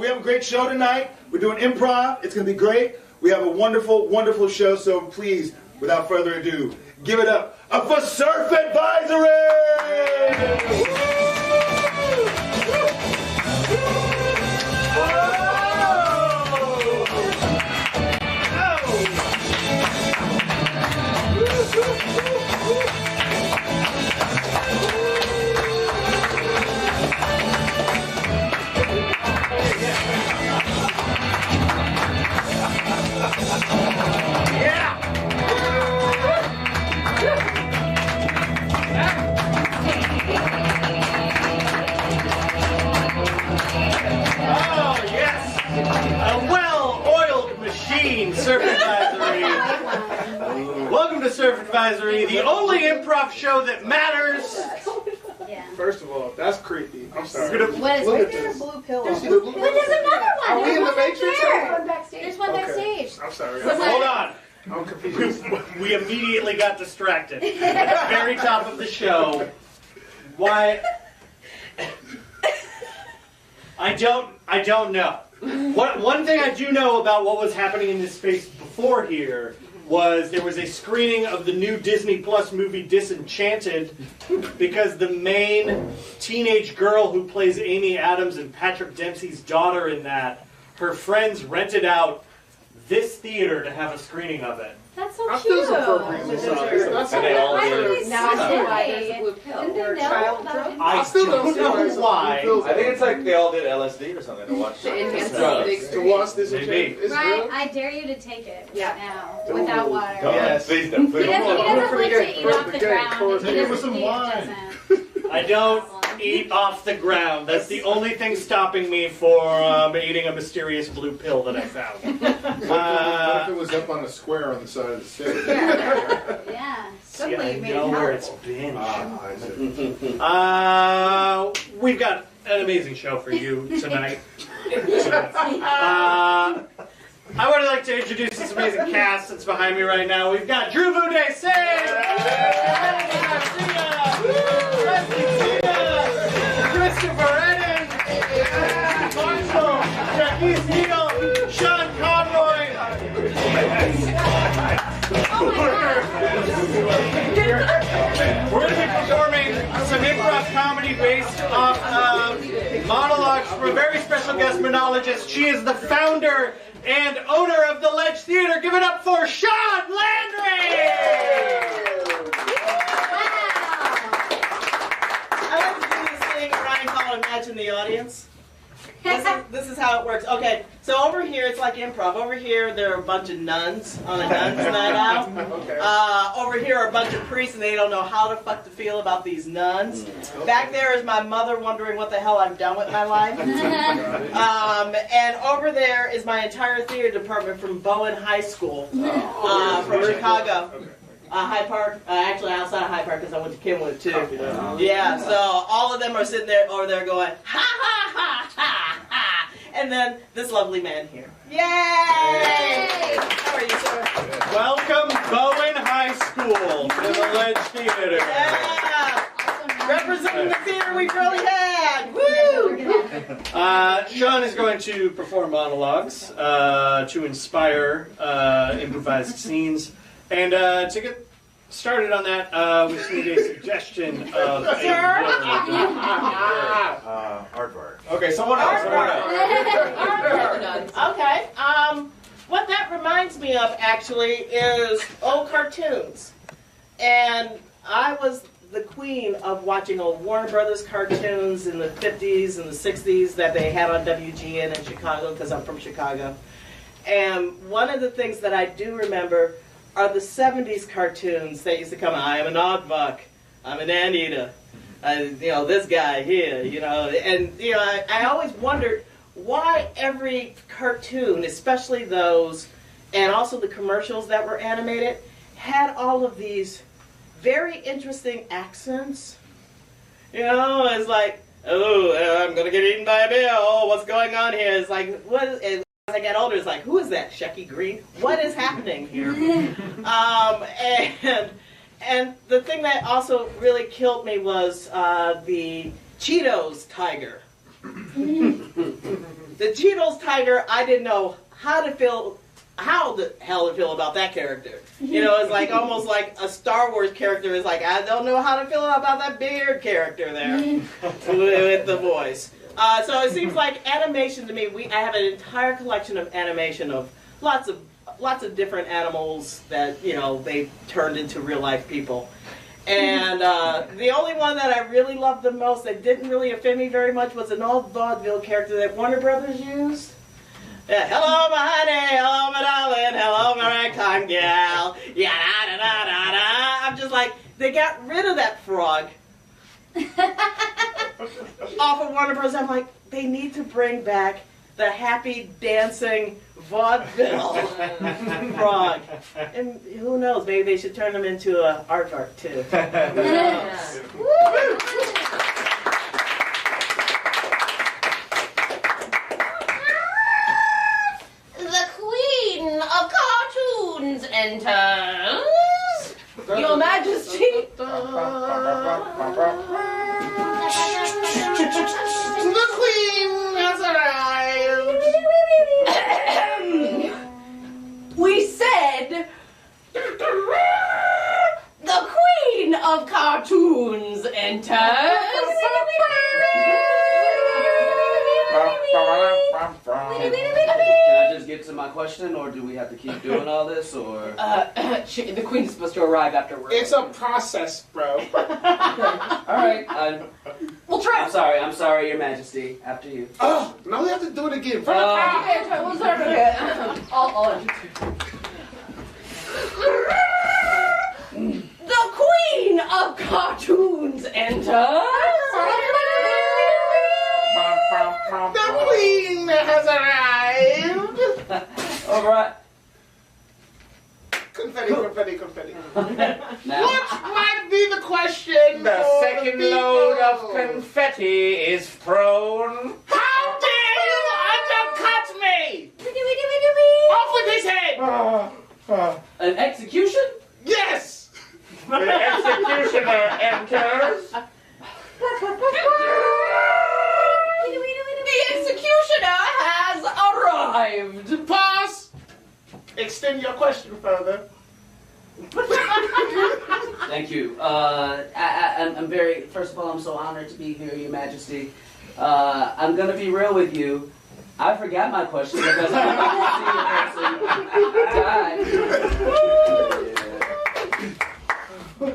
We have a great show tonight. We're doing improv. It's going to be great. We have a wonderful, wonderful show. So please, without further ado, give it up for Surf Advisory! Surf Advisory. Welcome to Surf Advisory, the only improv show that matters. Yeah. First of all, that's creepy. I'm sorry. What is Look it? at this. Blue pill. You see the blue But there's another one. Are we in the Matrix? There's one backstage. I'm sorry. Hold on. I'm confused. We immediately got distracted at the very top of the show. Why? I don't know. One thing I do know about what was happening in this space before here was there was a screening of the new Disney Plus movie Disenchanted because the main teenage girl who plays Amy Adams and Patrick Dempsey's daughter in that, her friends rented out this theater to have a screening of it. That's so I cute. feel some appropriateness on this. And they all did. Now I see why there's a blue pill. Didn't they know about it? I still don't don't see know why. I think it's like they all did LSD or something to watch drugs. To watch this Maybe. it's Ryan, real? I dare you to take it Yeah. now, without water. Yes. Please don't. He Please doesn't, don't. he doesn't like to eat off the Forget it. ground. Take it with some wine. I don't eat off the ground. That's the only thing stopping me from eating a mysterious blue pill that I found. What if it was up on a square on the side of the stage? Yeah. See, I know where it's been. I see. We've got an amazing show for you tonight. I would like to introduce this amazing cast that's behind me right now. We've got Dhruv Uday Singh, Christopher Eddins, Marshall, Jacquis Neal, Shaun Conroy. We're going to be performing some improv comedy based off of monologues from a very special guest monologist. She is the founder and owner of the Ledge Theater. Give it up for Shaun Landry! I like to do this thing Ryan called Imagine the Audience. This is how it works. Okay, so over here it's like improv. Over here there are a bunch of nuns on a nun's night out. Okay. Over here are a bunch of priests and they don't know how the fuck to feel about these nuns. Back there is my mother wondering what the hell I've done with my life. And over there is my entire theater department from Bowen High School, from Chicago. Hyde Park, actually outside of Hyde Park because I went to Kenwood too. Yeah, so all of them are sitting there over there going, ha ha ha ha ha. And then this lovely man here. Yay! How are you, sir? Welcome, Bowen High School, to the Ledge Theater. Yeah! Representing the theater we really had! Woo! Shaun is going to perform monologues to inspire improvised scenes. And to get started on that, we just need a suggestion of a word. Aardvark. Okay, someone else. Okay, what that reminds me of actually is old cartoons. And I was the queen of watching old Warner Brothers cartoons in the 50s and the 60s that they had on WGN in Chicago, because I'm from Chicago. And one of the things that I do remember are the 70s cartoons that used to come. I am an aardvark. I'm an anteater. This guy here, and I always wondered why every cartoon, especially those, and also the commercials that were animated, had all of these very interesting accents. It's like, oh, I'm gonna get eaten by a bear. Oh, what's going on here? It's like, what is? As I got older, it's like, who is that? Shecky Green? What is happening here? And the thing that also really killed me was the Cheetos tiger. The Cheetos tiger, I didn't know how the hell to feel about that character. You know, it's like almost like a Star Wars character is like, I don't know how to feel about that beard character there with the voice. So it seems like animation to me, I have an entire collection of animation of lots of different animals that, you know, they turned into real life people. And the only one that I really loved the most that didn't really offend me very much was an old vaudeville character that Warner Brothers used. Yeah, hello my honey, hello my darling, hello my ragtime gal, ya-da-da-da-da-da. I'm just like, they got rid of that frog off of Warner Bros. I'm like, they need to bring back the happy dancing vaudeville frog. And who knows, maybe they should turn them into an aardvark too. The Queen of Cartoons enters. Your Majesty. The Queen has arrived. We said the Queen of Cartoons enters. Can I just get to my question, or do we have to keep doing all this, or? The Queen is supposed to arrive afterwards. It's a process, bro. All right. We'll try. I'm sorry, Your Majesty. After you. Oh, now we have to do it again. We'll start again. The Queen of Cartoons enters. The Queen has arrived. All right. Confetti, confetti, confetti. Now. What might be the question? The for second the load of people? confetti is thrown. How dare you undercut me? Off with his head! An execution? Yes! The executioner enters. The executioner has arrived. Pause! Extend your question further. Thank you. I'm very. First of all, I'm so honored to be here, Your Majesty. I'm gonna be real with you. I forgot my question because I'm about to see a person die. What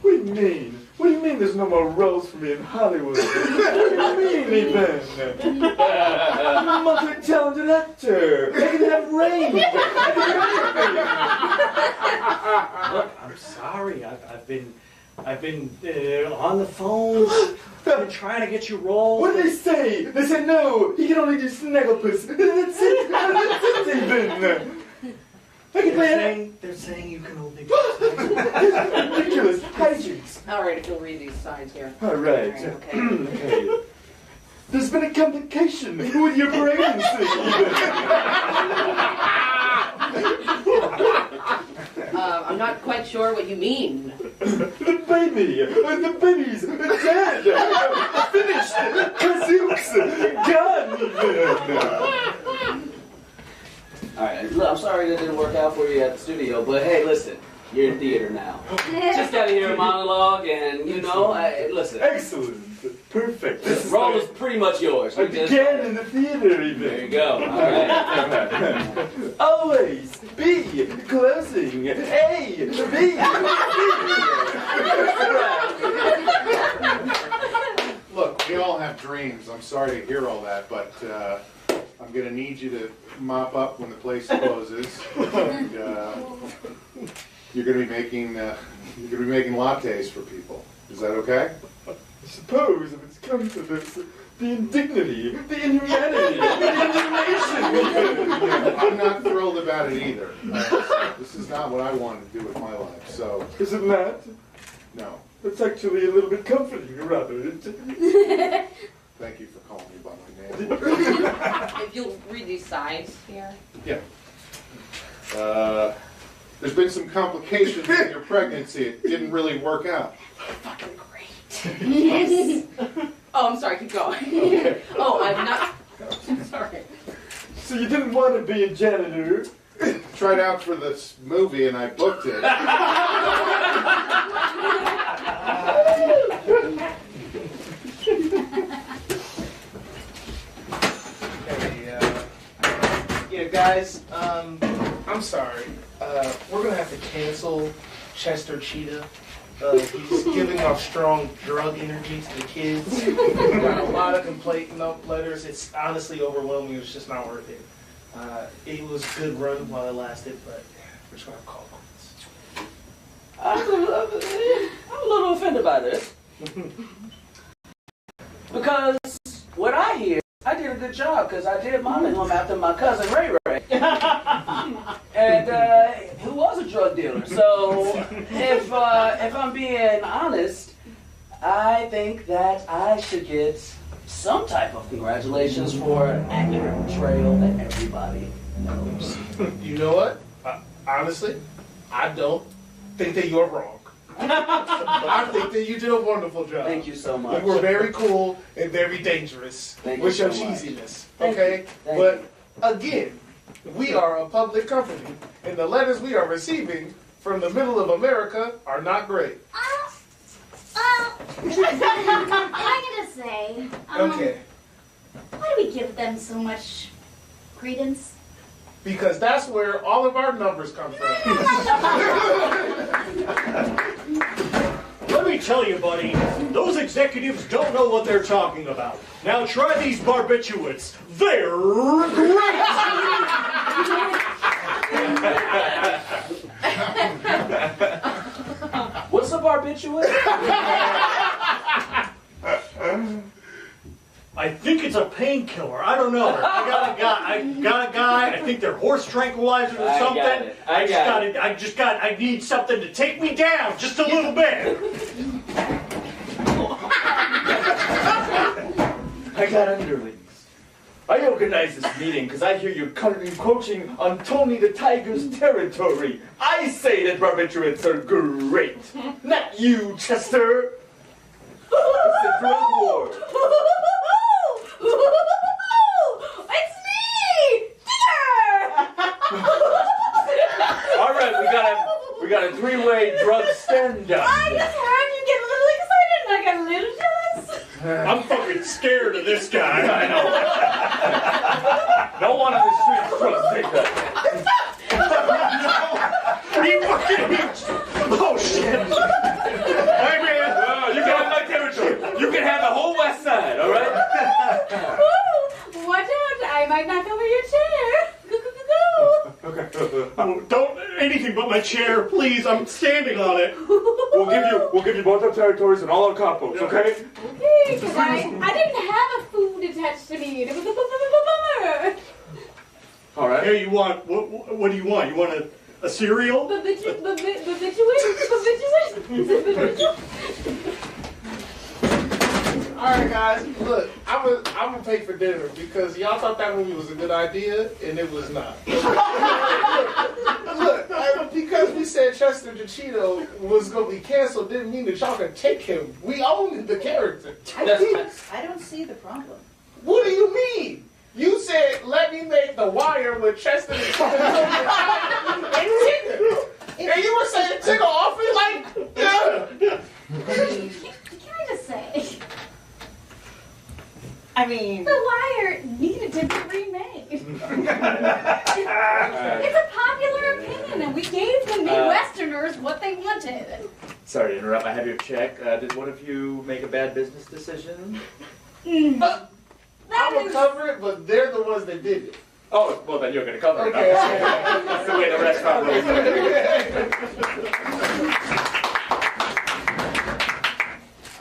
do you mean? What do you mean there's no more roles for me in Hollywood? What do you mean, even? I'm a multi-talented actor. I can have range. Look, I'm sorry. I've been on the phone. Been trying to get you rolled. What did they say? They said no. He can only do Snagglepuss. That's it. That's it, even. I can play it. They're saying you can only do Ridiculous hijinks. All right, if you'll read these signs here. All right. Okay. Okay. There's been a complication with your pregnancy. I'm not quite sure what you mean. The baby's dead. Finished. Kazooks. Gone. Alright, look, I'm sorry that didn't work out for you at the studio, but hey, listen, you're in theater now. Just gotta hear a monologue, and you know, listen. Excellent. Perfect. This role is pretty much yours. You just- Again in the theater, even. There you go. Alright. Always B closing. A B. Look, we all have dreams. I'm sorry to hear all that, but I'm going to need you to mop up when the place closes. And, you're going to be making lattes for people. Is that okay? I suppose if it's come to this, the indignity, the inhumanity, the indignation. I'm not thrilled about it either. This is not what I wanted to do with my life. So Is it not? no. It's actually a little bit comforting, rather. Thank you for calling me by my name. If you'll read these signs here. Yeah. There's been some complications in your pregnancy. It didn't really work out. Fucking great. Yes. Oh, I'm sorry. Keep going. Oh, I'm not. So you didn't want to be a janitor? Tried out for this movie and I booked it. Yeah, guys, I'm sorry. We're gonna have to cancel Chester Cheetah. He's giving off strong drug energy to the kids. We got a lot of complaint letters. It's honestly overwhelming. It's just not worth it. It was a good run while it lasted, but we're just gonna call it quits. I'm a little offended by this. Because what I hear, I did a good job because I did model him after my cousin Ray Ray. And who was a drug dealer. So if I'm being honest, I think that I should get some type of congratulations for an accurate portrayal that everybody knows. You know what? Honestly, I don't think that you're wrong. I think that you did a wonderful job. Thank you so much. You were very cool and very dangerous with your cheesiness. Okay? But again, we are a public company, and the letters we are receiving from the middle of America are not great. I gotta say, Okay. why do we give them so much credence? Because that's where all of our numbers come from. Let me tell you, buddy, those executives don't know what they're talking about. Now try these barbiturates. They're great! What's a barbiturate? I think it's a painkiller. I don't know. I got a guy. I think they're horse tranquilizers or something. I need something to take me down just a little bit. I got underlings. I organized this meeting because I hear you're encroaching on Tony the Tiger's territory. I say that barbiturates are great. Not you, Chester. It's the drug war. It's me! All right, we got a three-way drug stand-up. I just heard you get a little excited and I got a little jealous. I'm fucking scared of this guy. I know. No one on the street trusts that. He fucking... Oh, shit. Hey, man. You can have my territory. You can have the whole west side, all right? Watch out, I might knock over your chair. Oh, don't anything but my chair, please. I'm standing on it. We'll give you both our territories and all our couples, okay? Okay, because I didn't have a food attached to me. It was a bummer. All right. Here, you want what do you want? You want a cereal? Alright guys, look, I'm gonna pay for dinner because y'all thought that movie was a good idea and it was not. Look, because we said Chester Cheeto was gonna be canceled didn't mean that y'all could take him. We owned the character. I don't see the problem. What do you mean? You said, let me make The Wire with Chester and Tigger. And you were saying Tigger off it like, yeah. Can I just say, I mean, The Wire needed to be remade. It's a popular opinion, and we gave the Midwesterners what they wanted. Sorry to interrupt. I have your check. Did one of you make a bad business decision? I will cover it, but they're the ones that did it. Oh, well then you're going to cover Okay. it. That's the way the restaurant rules.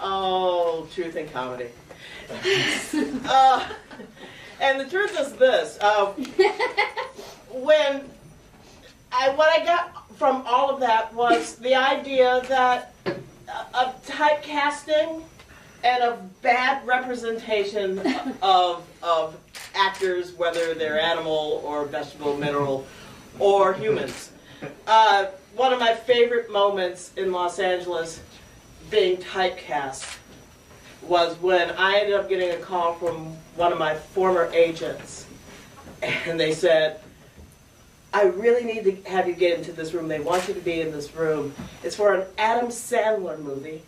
Oh, truth and comedy. And the truth is this: what I got from all of that was the idea that of typecasting and of bad representation of actors, whether they're animal or vegetable, mineral, or humans. One of my favorite moments in Los Angeles being typecast was when I ended up getting a call from one of my former agents. And they said, I really need to have you get into this room. They want you to be in this room. It's for an Adam Sandler movie.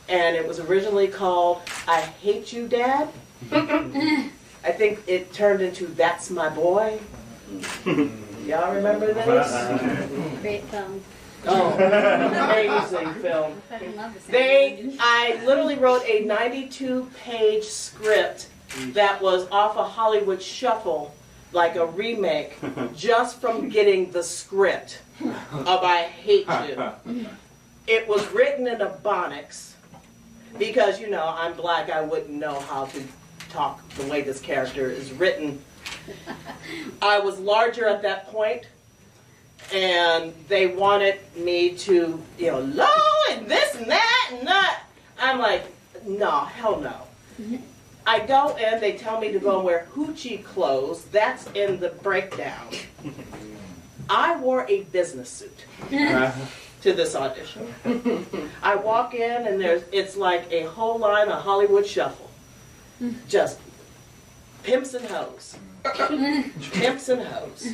And it was originally called I Hate You, Dad. I think it turned into That's My Boy. Y'all remember this? Great film. Oh, amazing film. I fucking love the sound. I literally wrote a 92-page script that was off a Hollywood Shuffle, like a remake, just from getting the script of I Hate You. It was written in Ebonics, because, you know, I'm black, I wouldn't know how to talk the way this character is written. I was larger at that point, and they wanted me to, you know, low and this and that and that. I'm like, no, hell no. I go in, they tell me to go and wear hoochie clothes. That's in the breakdown. I wore a business suit to this audition. I walk in and it's like a whole line of Hollywood Shuffle. Just pimps and hoes. Pimps and hoes.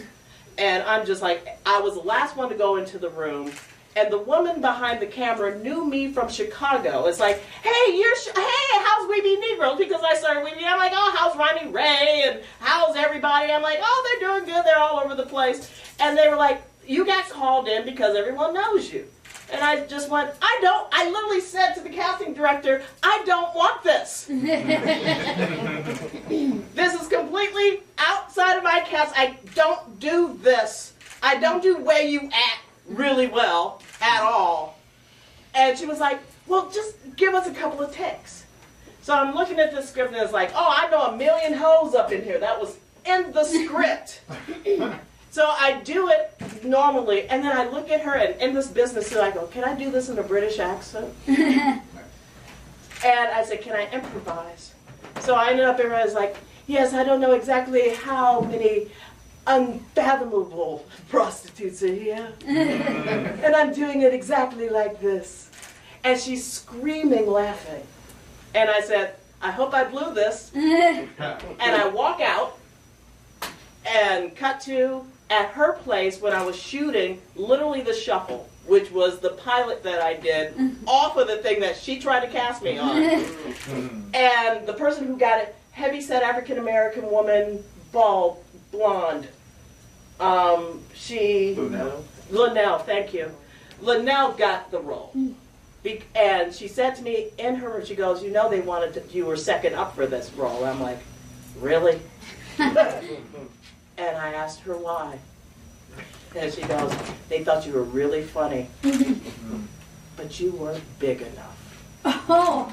And I'm just like, I was the last one to go into the room, and the woman behind the camera knew me from Chicago. It's like, hey, hey, how's We Be Negroes? Because I started We Be, I'm like, oh, how's Ronnie Ray, and how's everybody? I'm like, oh, they're doing good, they're all over the place. And they were like, you got called in because everyone knows you. And I just went, I literally said to the casting director, I don't want this. This is completely outside of my cast. I don't do this. I don't do where you act really well at all. And she was like, well, just give us a couple of takes. So I'm looking at the script and it's like, oh, I know a million hoes up in here. That was in the script. So I do it normally, and then I look at her, and in this business, I go, can I do this in a British accent? And I said, can I improvise? So I ended up, everybody's like, yes, I don't know exactly how many unfathomable prostitutes are here. And I'm doing it exactly like this. And she's screaming, laughing. And I said, I hope I blew this. And I walk out and cut to at her place when I was shooting literally The Shuffle, which was the pilot that I did off of the thing that she tried to cast me on. And the person who got it, heavyset African-American woman, bald, blonde. Linnell, thank you. Linnell got the role. And she said to me in her room, she goes, you know they wanted you were second up for this role. I'm like, really? And I asked her why. And she goes, they thought you were really funny, but you weren't big enough. Oh.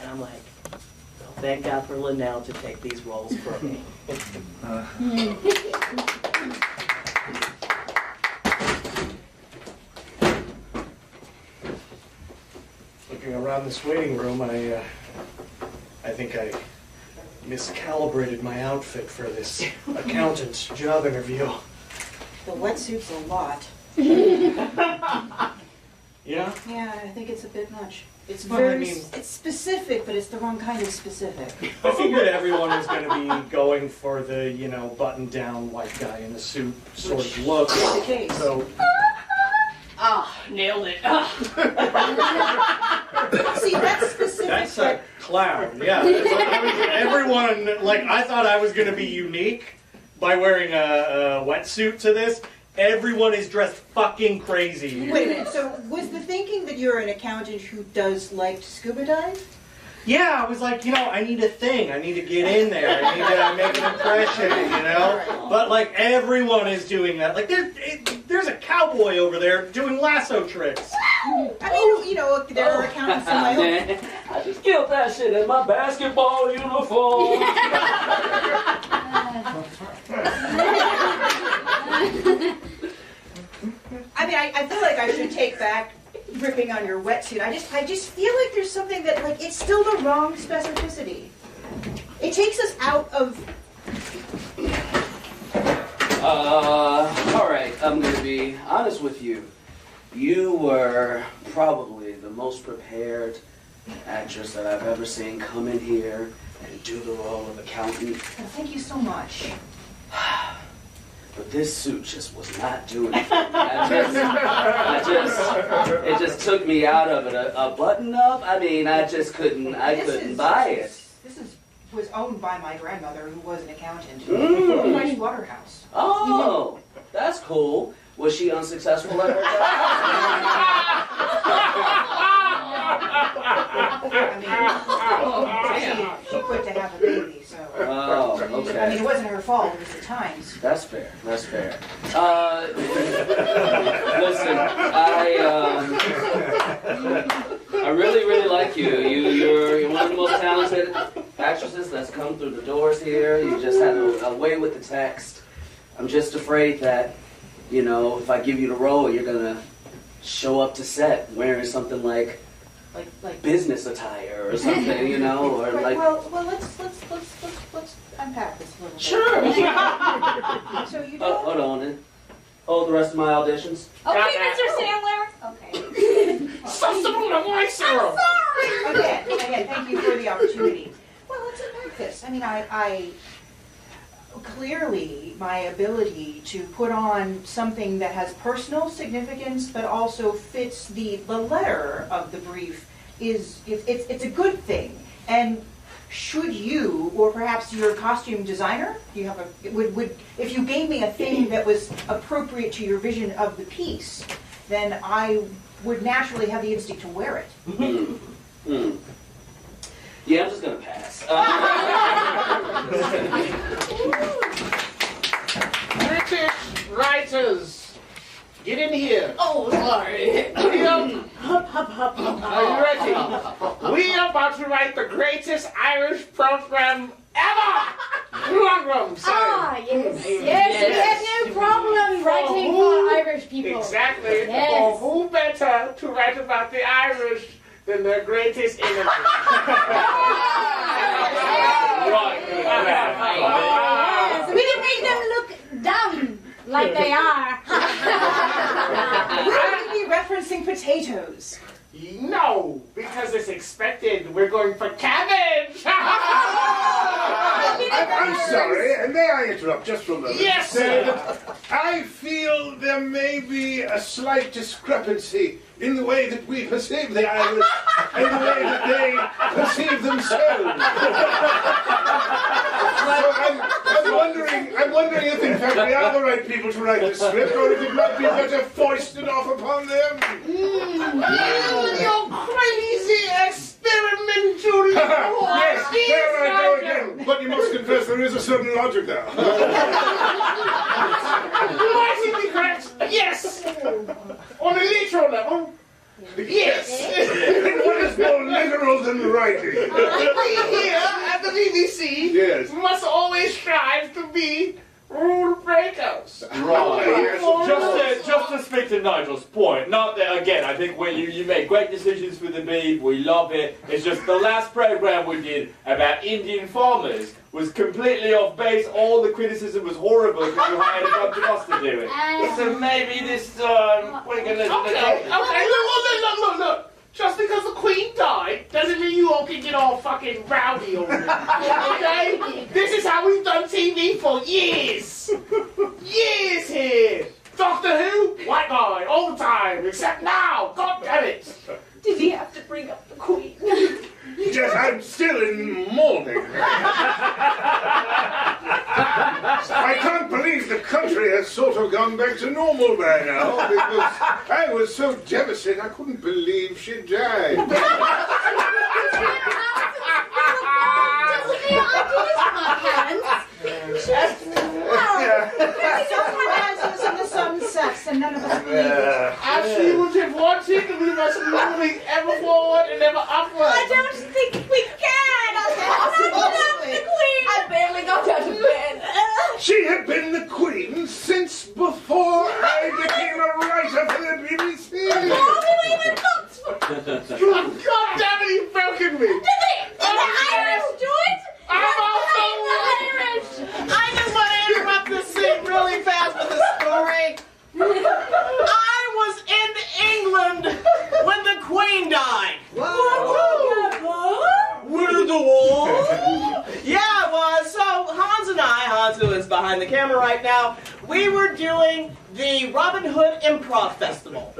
And I'm like, well, thank God for Linnell to take these roles for me. Looking around this waiting room, I think I miscalibrated my outfit for this accountant's job interview. The wetsuit's a lot. Yeah? Yeah, I think it's a bit much. It's Well, very, I mean- it's specific, but it's the wrong kind of specific. I figured everyone was going to be going for the, you know, button-down white guy in a suit sort of look. Is the case. So, Nailed it. See, that's specific. that's a clown, yeah. Everyone, like, I thought I was going to be unique by wearing a wetsuit to this. Everyone is dressed fucking crazy. Wait a minute, so was the thinking that you're an accountant who does like to scuba dive? Yeah, I was like, you know, I need a thing. I need to get in there. I need to make an impression, you know? But, like, everyone is doing that. Like, there's a cowboy over there doing lasso tricks. I mean, you know, there are accountants in my own. Man, I just killed that shit in my basketball uniform. I mean, I feel like I should take back ripping on your wetsuit. I just feel like there's something that, like, it's still the wrong specificity. It takes us out of... Alright, I'm gonna be honest with you. You were probably the most prepared actress that I've ever seen come in here and do the role of accountant. Well, thank you so much. But this suit just was not doing it. It just took me out of it. A button up? I mean, I couldn't buy it. This was owned by my grandmother, who was an accountant. Mm. Price Waterhouse. Oh, that's cool. Was she unsuccessful at her job? She quit to have a baby, so. Oh, okay. I mean, it wasn't her fault, it was the times. That's fair. That's fair. Listen, I really, really like you. You're one of the most talented actresses that's come through the doors here. You just had a way with the text. I'm just afraid that, you know, if I give you the role, you're gonna show up to set wearing something like business attire or something, you know, or right, like. Well, let's unpack this a little bit. Sure. So you Oh, hold on. Hold the rest of my auditions. Okay, Mr. Sandler. Okay. Again, thank you for the opportunity. Well, let's unpack this. I mean, I clearly my ability to put on something that has personal significance but also fits the letter of the brief it's a good thing. And should you, or perhaps your costume designer, do you have would if you gave me a thing that was appropriate to your vision of the piece, then I would naturally have the instinct to wear it. Yeah, I'm just gonna pass. British writers, get in here. Oh, sorry. Are you ready? We are about to write the greatest Irish program ever. Program, Ah, yes. We have no problem writing for Irish people. Exactly. Yes. For who better to write about the Irish than their greatest enemy? Yes. We can make them look dumb like they are. Will you be referencing potatoes? No, because it's expected. We're going for cabbage. I'm sorry, and may I interrupt just for a moment? Yes, Say sir. that I feel there may be a slight discrepancy in the way that we perceive the Irish and the way that they perceive themselves. So I'm wondering if in fact we are the right people to write the script, or if it might be better foisted off upon them. You crazy experimental. Yes, there I go again. But you must confess there is a certain logic there. Politically correct. Yes. On a literal level. Yes. What is more literal than writing? We here at the BBC must always strive to be rule breakers. Right. Just to speak to Nigel's point, not that, again, I think when you make great decisions for the Beeb, we love it. It's just the last program we did about Indian farmers was completely off base. All the criticism was horrible because you hired a bunch of us to do it. So maybe this time we're going to... Okay, look. Just because the Queen died doesn't mean you all can get all fucking rowdy over it. Okay? This is how we've done TV for years. Years here. Doctor Who? White guy, all the time. Except now. God damn it. Did he have to bring up the Queen? Yes, I'm still in mourning. I can't believe the country has sort of gone back to normal by now, because I was so devastated I couldn't believe she died. And none of us believe it. As she would have wanted, we must be moving ever forward and ever upward. I don't think we can. I'm the Queen. I barely got out of bed. She had been the Queen since before I became a writer for the BBC. God damn it, you've broken me. Did the Irish do it? I'm also Irish. I just want to interrupt this scene really fast with a story. I was in England when the Queen died. Whoa. Yeah, it was. So Hans, who is behind the camera right now, we were doing the Robin Hood Improv Festival,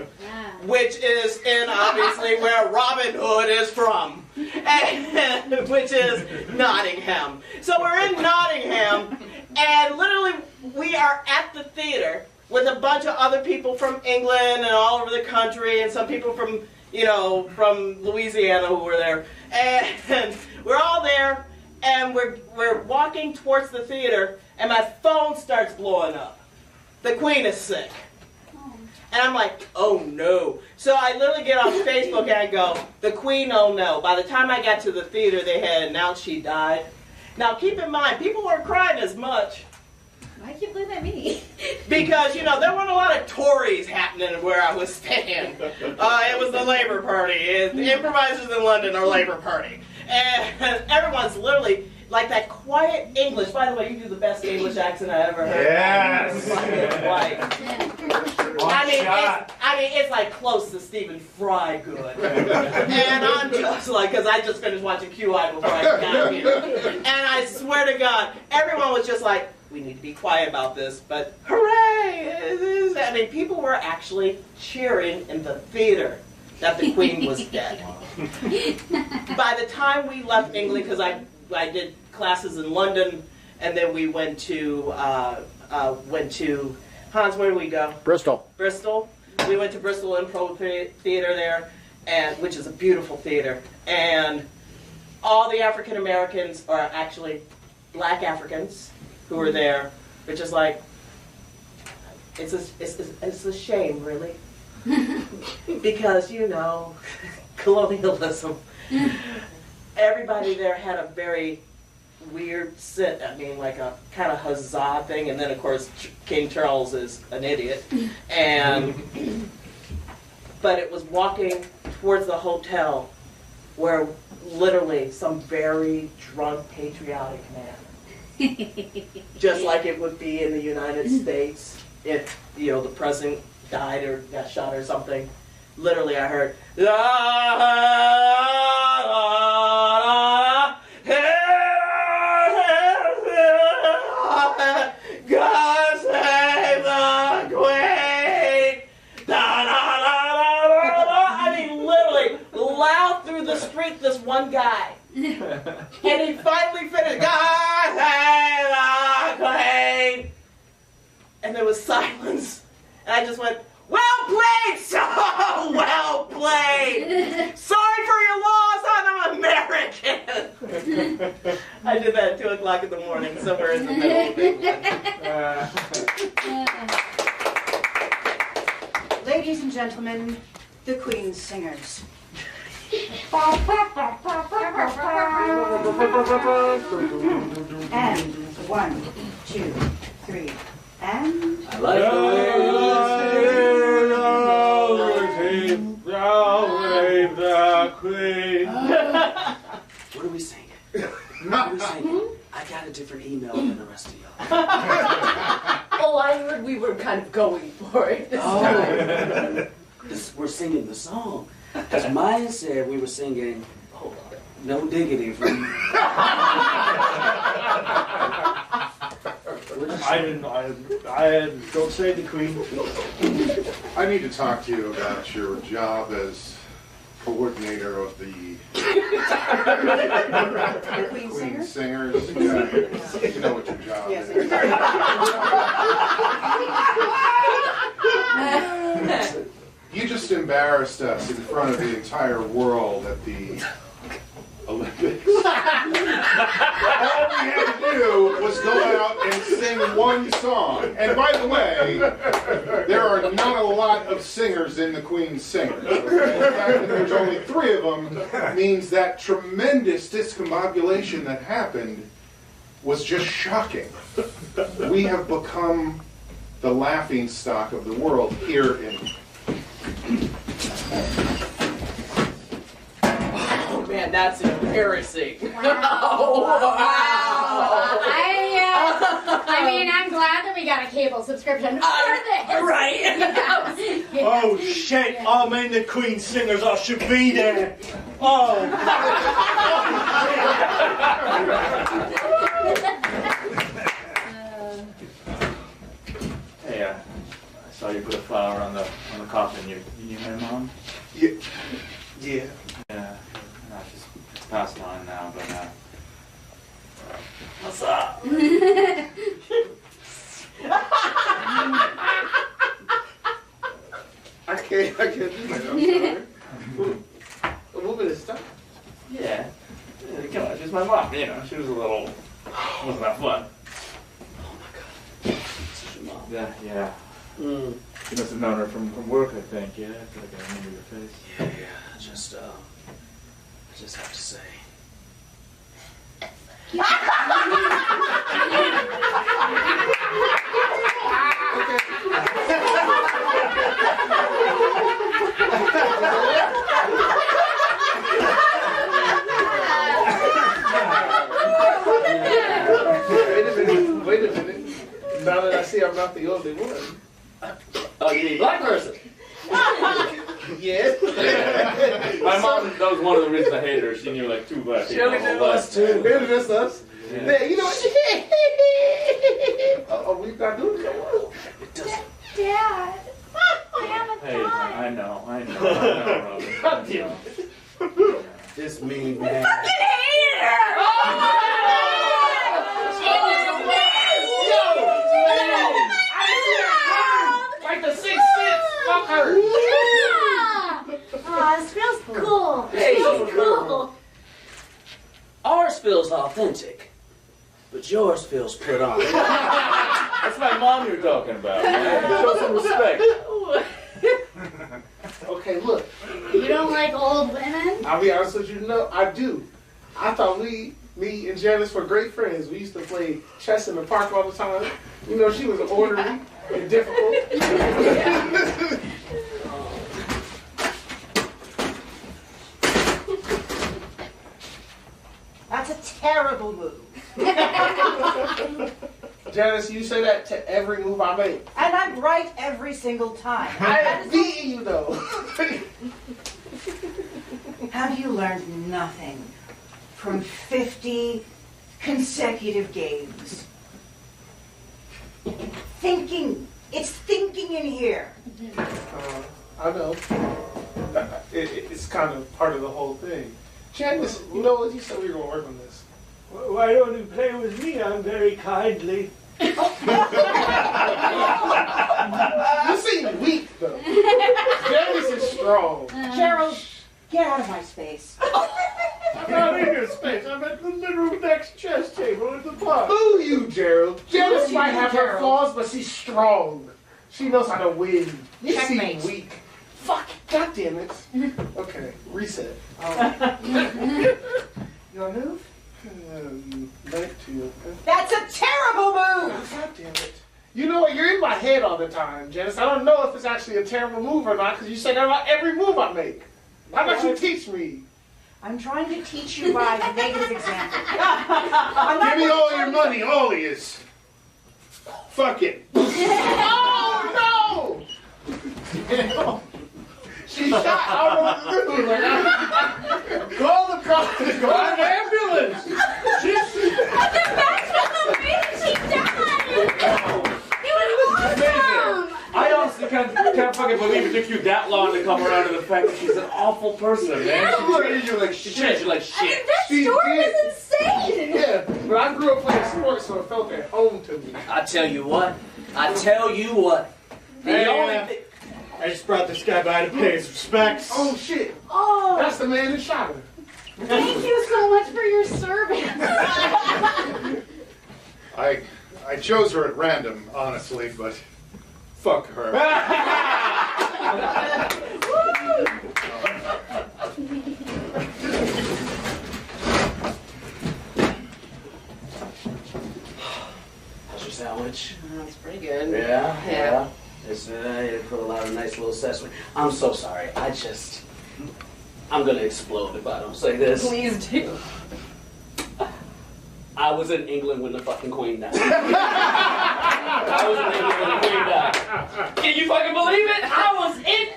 which is in obviously where Robin Hood is from, and, which is Nottingham. So we're in Nottingham, and literally we are at the theater with a bunch of other people from England and all over the country, and some people from, you know, from Louisiana who were there, and we're all there. And we're walking towards the theater, and my phone starts blowing up. The Queen is sick. And I'm like, oh no. So I literally get on Facebook and I go, the Queen, oh no. By the time I got to the theater, they had announced she died. Now keep in mind, people weren't crying as much. Why keep looking at me? Because, you know, there weren't a lot of Tories happening where I was staying. It was the Labour Party. The improvisers in London are Labour Party. And everyone's literally like that quiet English. By the way, you do the best English accent I ever heard. Yes. I mean, it's like close to Stephen Fry good. And I'm just like, because I just finished watching QI before I got here. And I swear to God, everyone was just like, we need to be quiet about this, but hooray! I mean, people were actually cheering in the theater that the Queen was dead. By the time we left England, because I did classes in London, and then we went to Hans, where did we go? Bristol. Bristol. We went to Bristol Improv Theater there, and which is a beautiful theater. And all the African Americans are actually black Africans who were there, which is like, it's a shame, really. Because, you know, colonialism. Everybody there had a very weird sit. I mean, like a kind of huzzah thing. And then, of course, King Charles is an idiot. But it was walking towards the hotel where literally some very drunk, patriotic man, just like it would be in the United States if, you know, the president died or got shot or something. Literally, I heard, God save the Queen! I mean, literally, loud through the street, this one guy. And he finally finished, God save the Queen! And there was silence. And I just went, well played, so well played. Sorry for your loss, I'm American. I did that at 2 o'clock in the morning, somewhere in the middle of England. Ladies and gentlemen, the Queen's Singers. And 1, 2, 3, and... I like the Queen. What are we singing? What are we singing? I got a different email than the rest of y'all. Oh, I heard we were kind of going for it this time. We're singing the song. Because mine said we were singing No Diggity from... I don't say the Queen. I need to talk to you about your job as coordinator of the Queen Singers. Yeah, you know what your job is. You just embarrassed us in front of the entire world at the Olympics. All we had to do was go out and sing one song. And by the way, there are not a lot of singers in the Queen's Singers. Okay? The fact that there's only 3 of them means that tremendous discombobulation that happened was just shocking. We have become the laughingstock of the world here in... Oh man, that's embarrassing. Wow. I mean, I'm glad that we got got a cable subscription for this. Right. Oh shit! I'm in the Queen Singers. I should be there. Oh. Hey, I saw you put a flower on the coffin. You knew my mom? Yeah. Yeah. Yeah. No, she's passed on now, but what's up? I can't do that. I'm sorry. A movie is stuff. Yeah. Come on, she's my mom. You know, she was a little. Wasn't that fun? Yeah, yeah. You must have known her from work, I think. Yeah, I feel like I remember your face. Yeah. I just have to say. Wait a minute. Now that I see I'm not the only one. Oh, you need a black person. Yes. My mom, that was one of the reasons I hated her. She knew like 2 black people. She only did us too. Really just us. Yeah. You know what? Oh, we got to do it. Dad. Hey, I know, Robin. God damn it. This mean man. Fucking hate her! Like the 6th Sense. Fuck her. Aw, this feels cool. Hey. This feels cool. Ours feels authentic, but yours feels put on. That's my mom you're talking about, man. Show some respect. Okay, look. You don't like old women? I'll be honest with you, no, I do. I thought me and Janice were great friends. We used to play chess in the park all the time. You know, she was orderly and difficult. That's a terrible move. Janice, you say that to every move I make. And I'm right every single time. I am beating you, though. Have you learned nothing from 50 consecutive games? Thinking. It's thinking in here. I know. It's kind of part of the whole thing. Janice, you know what? You said we were going to work on this. Why don't you play with me? I'm very kindly. You seem weak, though. Janice is strong. Gerald, get out of my space. I'm not in your space. I'm at the literal next chess table at the park. Boo you, Gerald. Janice Boo might you, have her Gerald. flaws, but she's strong. She knows how to win. You Checkmate. seem weak. Fuck. God damn it. Okay, reset. Your move? Knight to. That's a terrible move! God damn it. You know what? You're in my head all the time, Janice. I don't know if it's actually a terrible move or not, because you say that about every move I make. How about you teach me? I'm trying to teach you by negative example. Give me all your money, all of yous. Fuck it. Oh, no! She shot. I don't know what to do. Like, call the cops. Call an ambulance. The best was the reason she died! It was awesome! I honestly can't fucking believe it took you that long to come around to the fact that she's an awful person, man. She treated you like shit. She treated you like I mean, shit. that story was insane! Yeah, but I grew up playing sports, so it felt at home to me. I tell you what. The only thing. I just brought this guy by to pay his respects. Oh, shit. Oh, That's the man who shot her. thank you so much for your service. I chose her at random, honestly, but fuck her. How's your sandwich? That's pretty good. Yeah. It's, you put a lot of nice little sesame. I'm so sorry. I'm gonna explode if I don't say this. Please do. I I was in England when the fucking Queen died. I was in England when the Queen died. Can you fucking believe it? I was in...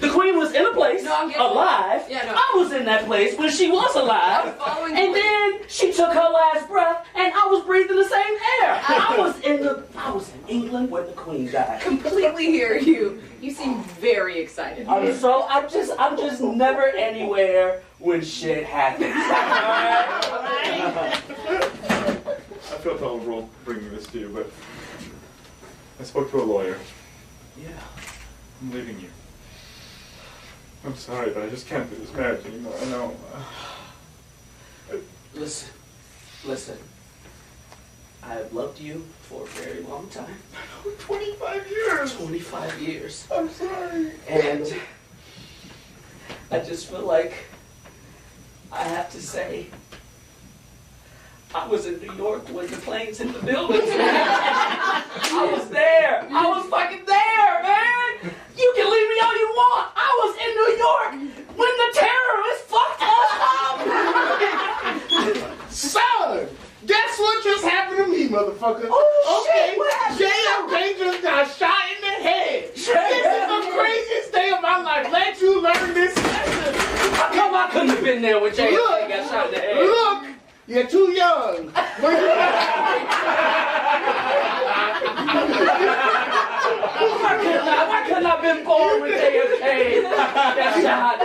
the Queen was in a place, alive. Yeah, no. I was in that place when she was alive. And then she took her last breath, and I was breathing the same air. I was in England when the Queen died. Completely hear you. You seem very excited. I'm just never anywhere when shit happens. I felt horrible bringing this to you, but I spoke to a lawyer. Yeah. I'm leaving you. I'm sorry, but I just can't do this marriage anymore. I know. Listen. I have loved you for a very long time. 25 years! 25 years. I'm sorry. And I just feel like I have to say, I was in New York when the planes hit the buildings, man. I was there. I was fucking there, man. You can leave me all you want. I was in New York when the terrorists fucked us up. Son, guess what just happened to me, motherfucker? Oh, shit, what happened? JFK just got shot in the head. This is the craziest day of my life. Let you learn this lesson. How come I couldn't have been there when JFK got shot in the head? Look, you're too young. Why couldn't I have been born with JFK? That shot.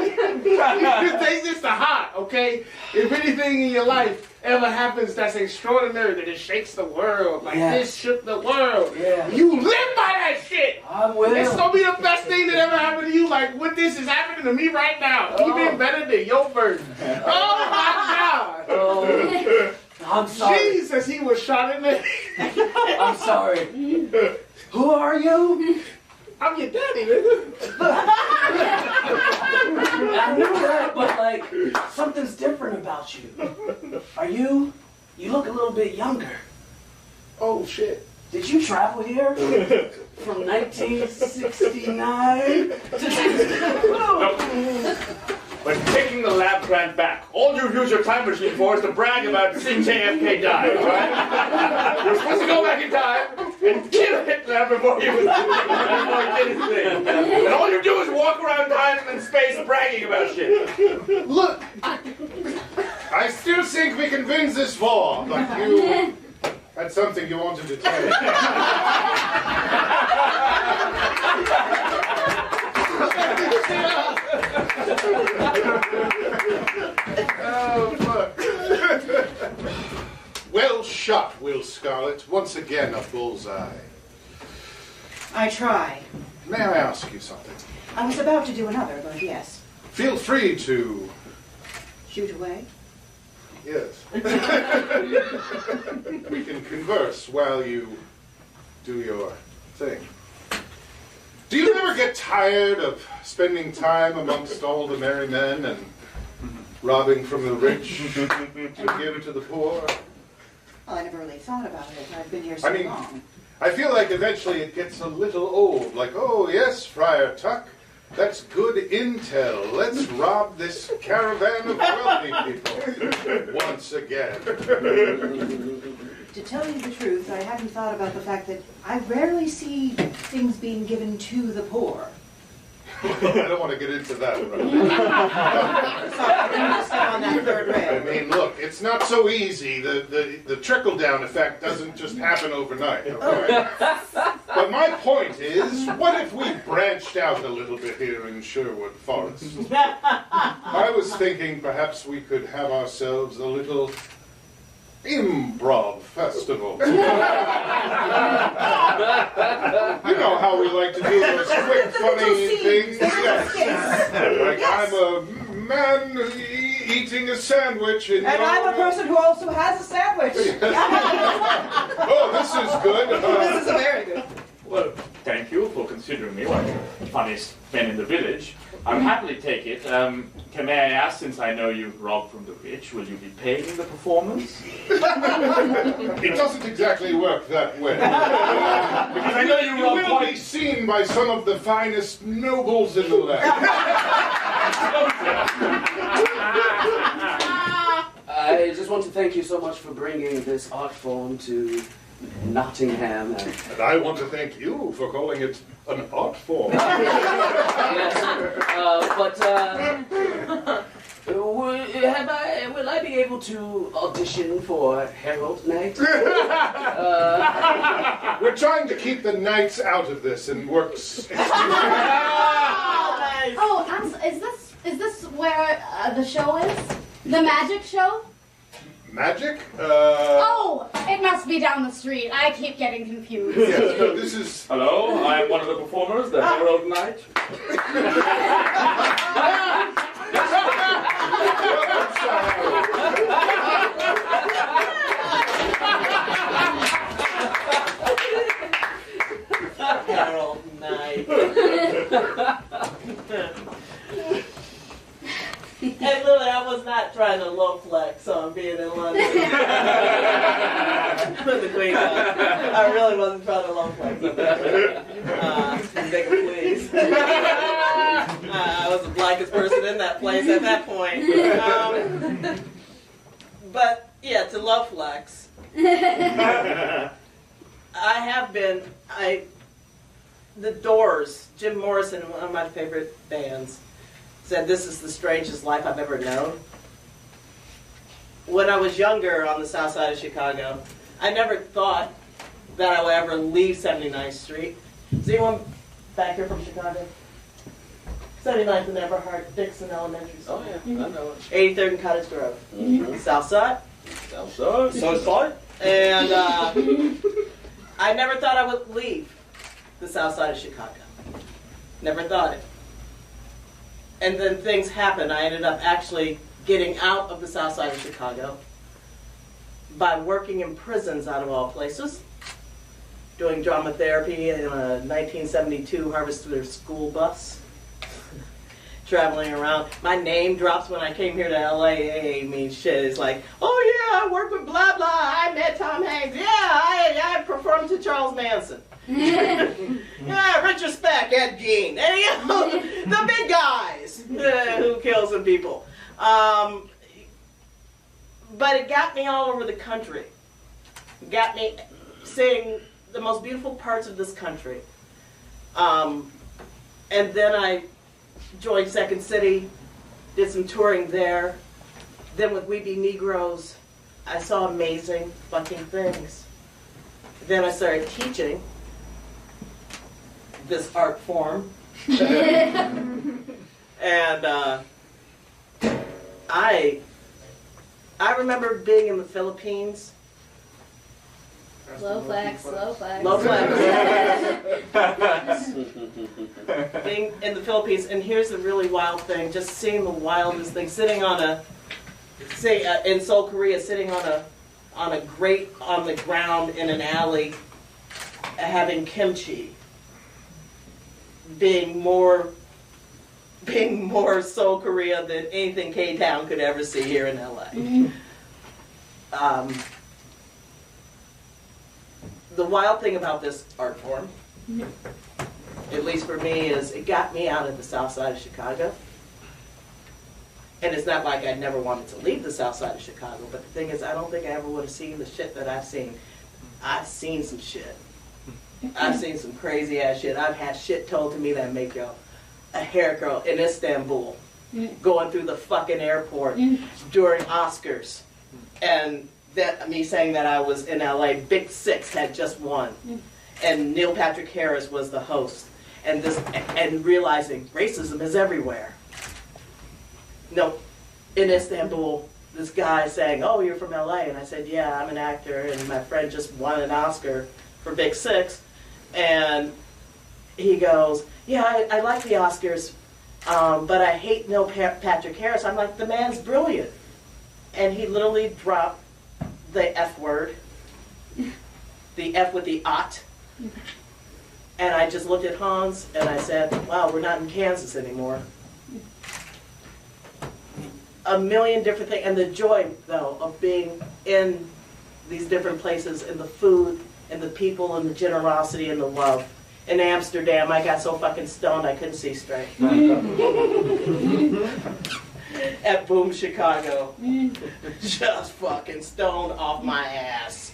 They just a hot, okay? If anything in your life ever happens that's extraordinary, that it shakes the world, like this shook the world, you live by that shit. I will. It's gonna be the best thing that ever happened to you. Like what this is happening to me right now, even better than your version. Oh my God! Oh, I'm sorry. Jesus, he was shot in the head. I'm sorry. Who are you? I'm your daddy, nigga. I knew that, but like, something's different about you. You look a little bit younger. Oh shit. Did you travel here from 1969 to But taking the lab grant back, all you've used your time machine for is to brag about seeing JFK die, alright? You're supposed to go back in time and kill Hitler before he did his thing. And all you do is walk around time and space bragging about shit. Look, I still think we can win this war, but you had something you wanted to tell me. oh fuck. Well shot, Will Scarlet. Once again, a bullseye. I tried. May I ask you something? I was about to do another, but yes. Feel free to... Shoot away? Yes. We can converse while you do your thing. Do you ever get tired of spending time amongst all the merry men and robbing from the rich to give to the poor? Well, I never really thought about it. I've been here so long. I feel like eventually it gets a little old. Like, oh yes, Friar Tuck, that's good intel. Let's rob this caravan of wealthy people once again. To tell you the truth, I hadn't thought about the fact that I rarely see things being given to the poor. I don't want to get into that right now. Sorry, I didn't want to step on that third rail. I mean, look, it's not so easy. The trickle-down effect doesn't just happen overnight, okay? But my point is, what if we branched out a little bit here in Sherwood Forest? I was thinking perhaps we could have ourselves a little improv festival. You know how we like to do those quick, funny things? Yes. Like I'm a man eating a sandwich. And I'm a person who also has a sandwich. Oh, this is good. This is very good. Well, thank you for considering me one of the funniest men in the village. I'll happily take it. May I ask, since I know you robbed from the rich, will you be paid in the performance? It doesn't exactly work that way. Because I know you robbed will be seen by some of the finest nobles in the land. I just just want to thank you so much for bringing this art form to Nottingham. And I want to thank you for calling it an art form. Yes, will I be able to audition for Herald Night? We're trying to keep the knights out of this and works. Oh, is this where the show is? The magic show? Magic? Oh, it must be down the street. I keep getting confused. Yes, no, this is... Hello, I am one of the performers, the Herald Knight. Harold Knight. Hey, Lily, I was not trying to low flex on being in London. The Queen. I really wasn't trying to low flex on that. Nigga, please. I was the blackest person in that place at that point. But, yeah, to low flex. I have been, the Doors, Jim Morrison, one of my favorite bands, said this is the strangest life I've ever known. When I was younger on the south side of Chicago, I never thought that I would ever leave 79th Street. Is anyone back here from Chicago? 79th and Everhart, Dixon Elementary School. Oh yeah, I know it. 83rd and Cottage Grove. South side. South side. South side. And I never thought I would leave the south side of Chicago. Never thought it. And then things happened. I ended up actually getting out of the south side of Chicago by working in prisons out of all places, doing drama therapy in a 1972 Harvester school bus, traveling around. My name drops when I came here to LA. It means shit. It's like, oh yeah, I work with blah blah. I met Tom Hanks. Yeah, I performed to Charles Manson. Yeah, Richard Speck, Ed Gein, and, you know, the big guys who kill some people. But it got me all over the country. It got me seeing the most beautiful parts of this country. And then I joined Second City, did some touring there. Then with We Be Negroes, I saw amazing fucking things. Then I started teaching this art form. And I remember being in the Philippines. Low flex, low flex. Low flex. Being in the Philippines, and here's the really wild thing, just seeing the wildest thing, sitting on a, in Seoul, Korea, sitting on a grate on the ground in an alley, having kimchi. Being more Seoul, Korea than anything K-Town could ever see here in LA. The wild thing about this art form, at least for me, is it got me out of the south side of Chicago. And it's not like I never wanted to leave the south side of Chicago, but the thing is, I don't think I ever would have seen the shit that I've seen. I've seen some shit. I've seen some crazy ass shit. I've had shit told to me that make a hair curl in Istanbul, going through the fucking airport during Oscars, and that me saying that I was in LA. Big Six had just won, and Neil Patrick Harris was the host, and realizing racism is everywhere. No, in Istanbul, this guy saying, "Oh, you're from LA," and I said, "Yeah, I'm an actor, and my friend just won an Oscar for Big Six," and he goes, "Yeah, I like the Oscars, but I hate Neil Patrick Harris." I'm like, "The man's brilliant," and he literally dropped the F word, the F with the ot, and I just looked at Hans and I said, "Wow, we're not in Kansas anymore." A million different things, and the joy, though, of being in these different places, and the food, and the people, and the generosity, and the love. In Amsterdam, I got so fucking stoned I couldn't see straight. at Boom Chicago. Just fucking stoned off my ass.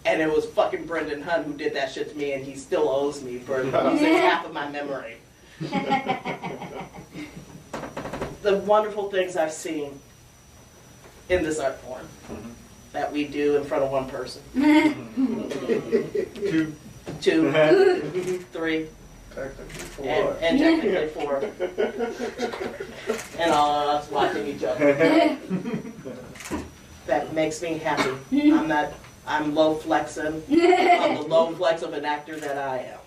And it was fucking Brendan Hunt who did that shit to me, and he still owes me for losing half of my memory. The wonderful things I've seen in this art form that we do in front of one person. Two, three, and technically four. And all of us watching each other. That makes me happy. I'm low flexing. I'm the low flex of an actor that I am.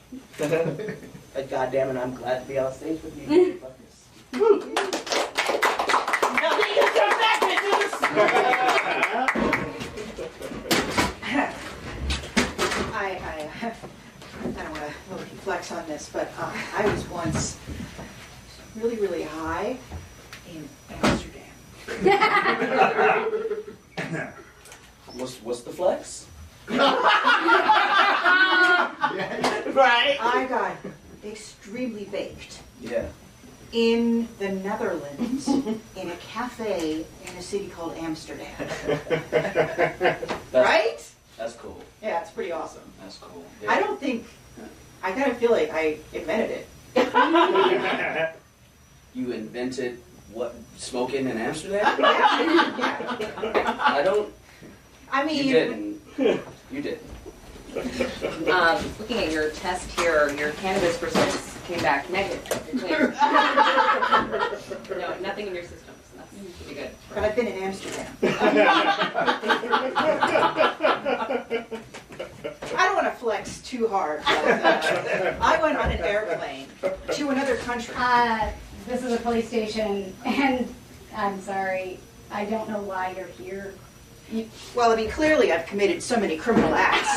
But goddamn it, I'm glad to be on stage with you motherfuckers. Now we can come back, bitches! I don't want to really flex on this, but I was once really, really high in Amsterdam. What's the flex? Right? I got extremely baked. Yeah. In the Netherlands, in a cafe in a city called Amsterdam. Right? That's cool. Yeah, it's pretty awesome. That's cool. Yeah. I don't think, I kind of feel like I invented it. You invented what? Smoking in Amsterdam? Yeah. I don't. I mean, You didn't. You didn't. Looking at your test here, your cannabis results came back negative. No, nothing in your system. So that's pretty good. But I've been in Amsterdam. I don't want to flex too hard, but I went on an airplane to another country. This is a police station, and I'm sorry, I don't know why you're here. Well, I mean, clearly I've committed so many criminal acts.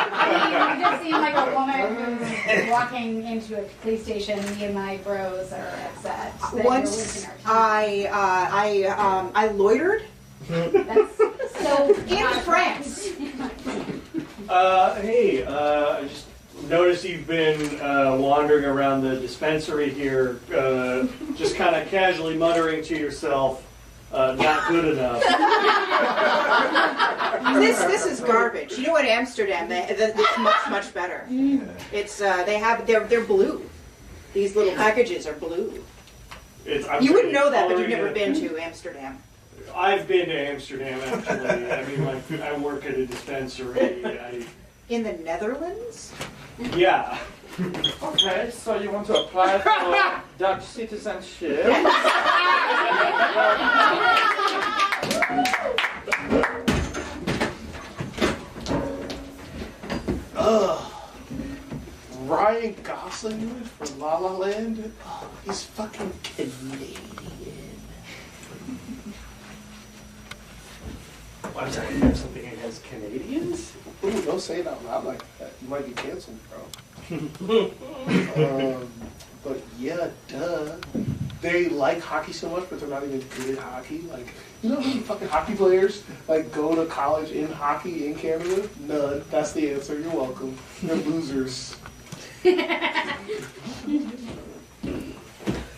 I mean, you just seem like a woman who's walking into a police station. Me and my bros are upset. that Once you're wasting our time. I loitered That's so in France. Hey, I just noticed you've been wandering around the dispensary here, just kind of casually muttering to yourself, not good enough. This is garbage. You know what, Amsterdam? It's much better. It's they're blue. These little packages are blue. You wouldn't know that, but you've never been to Amsterdam. I've been to Amsterdam, actually. I mean, I work at a dispensary. In the Netherlands? Yeah. Okay, so you want to apply for Dutch citizenship? Ryan Gosling for La La Land? Oh, he's fucking Canadian. I'm sorry, you have something against Canadians? Ooh, don't say it out loud like that. You might be canceled, bro. But yeah, duh. They like hockey so much, but they're not even good at hockey. Like, you know how many fucking hockey players like go to college in hockey in Canada? None. That's the answer. You're welcome. They're losers.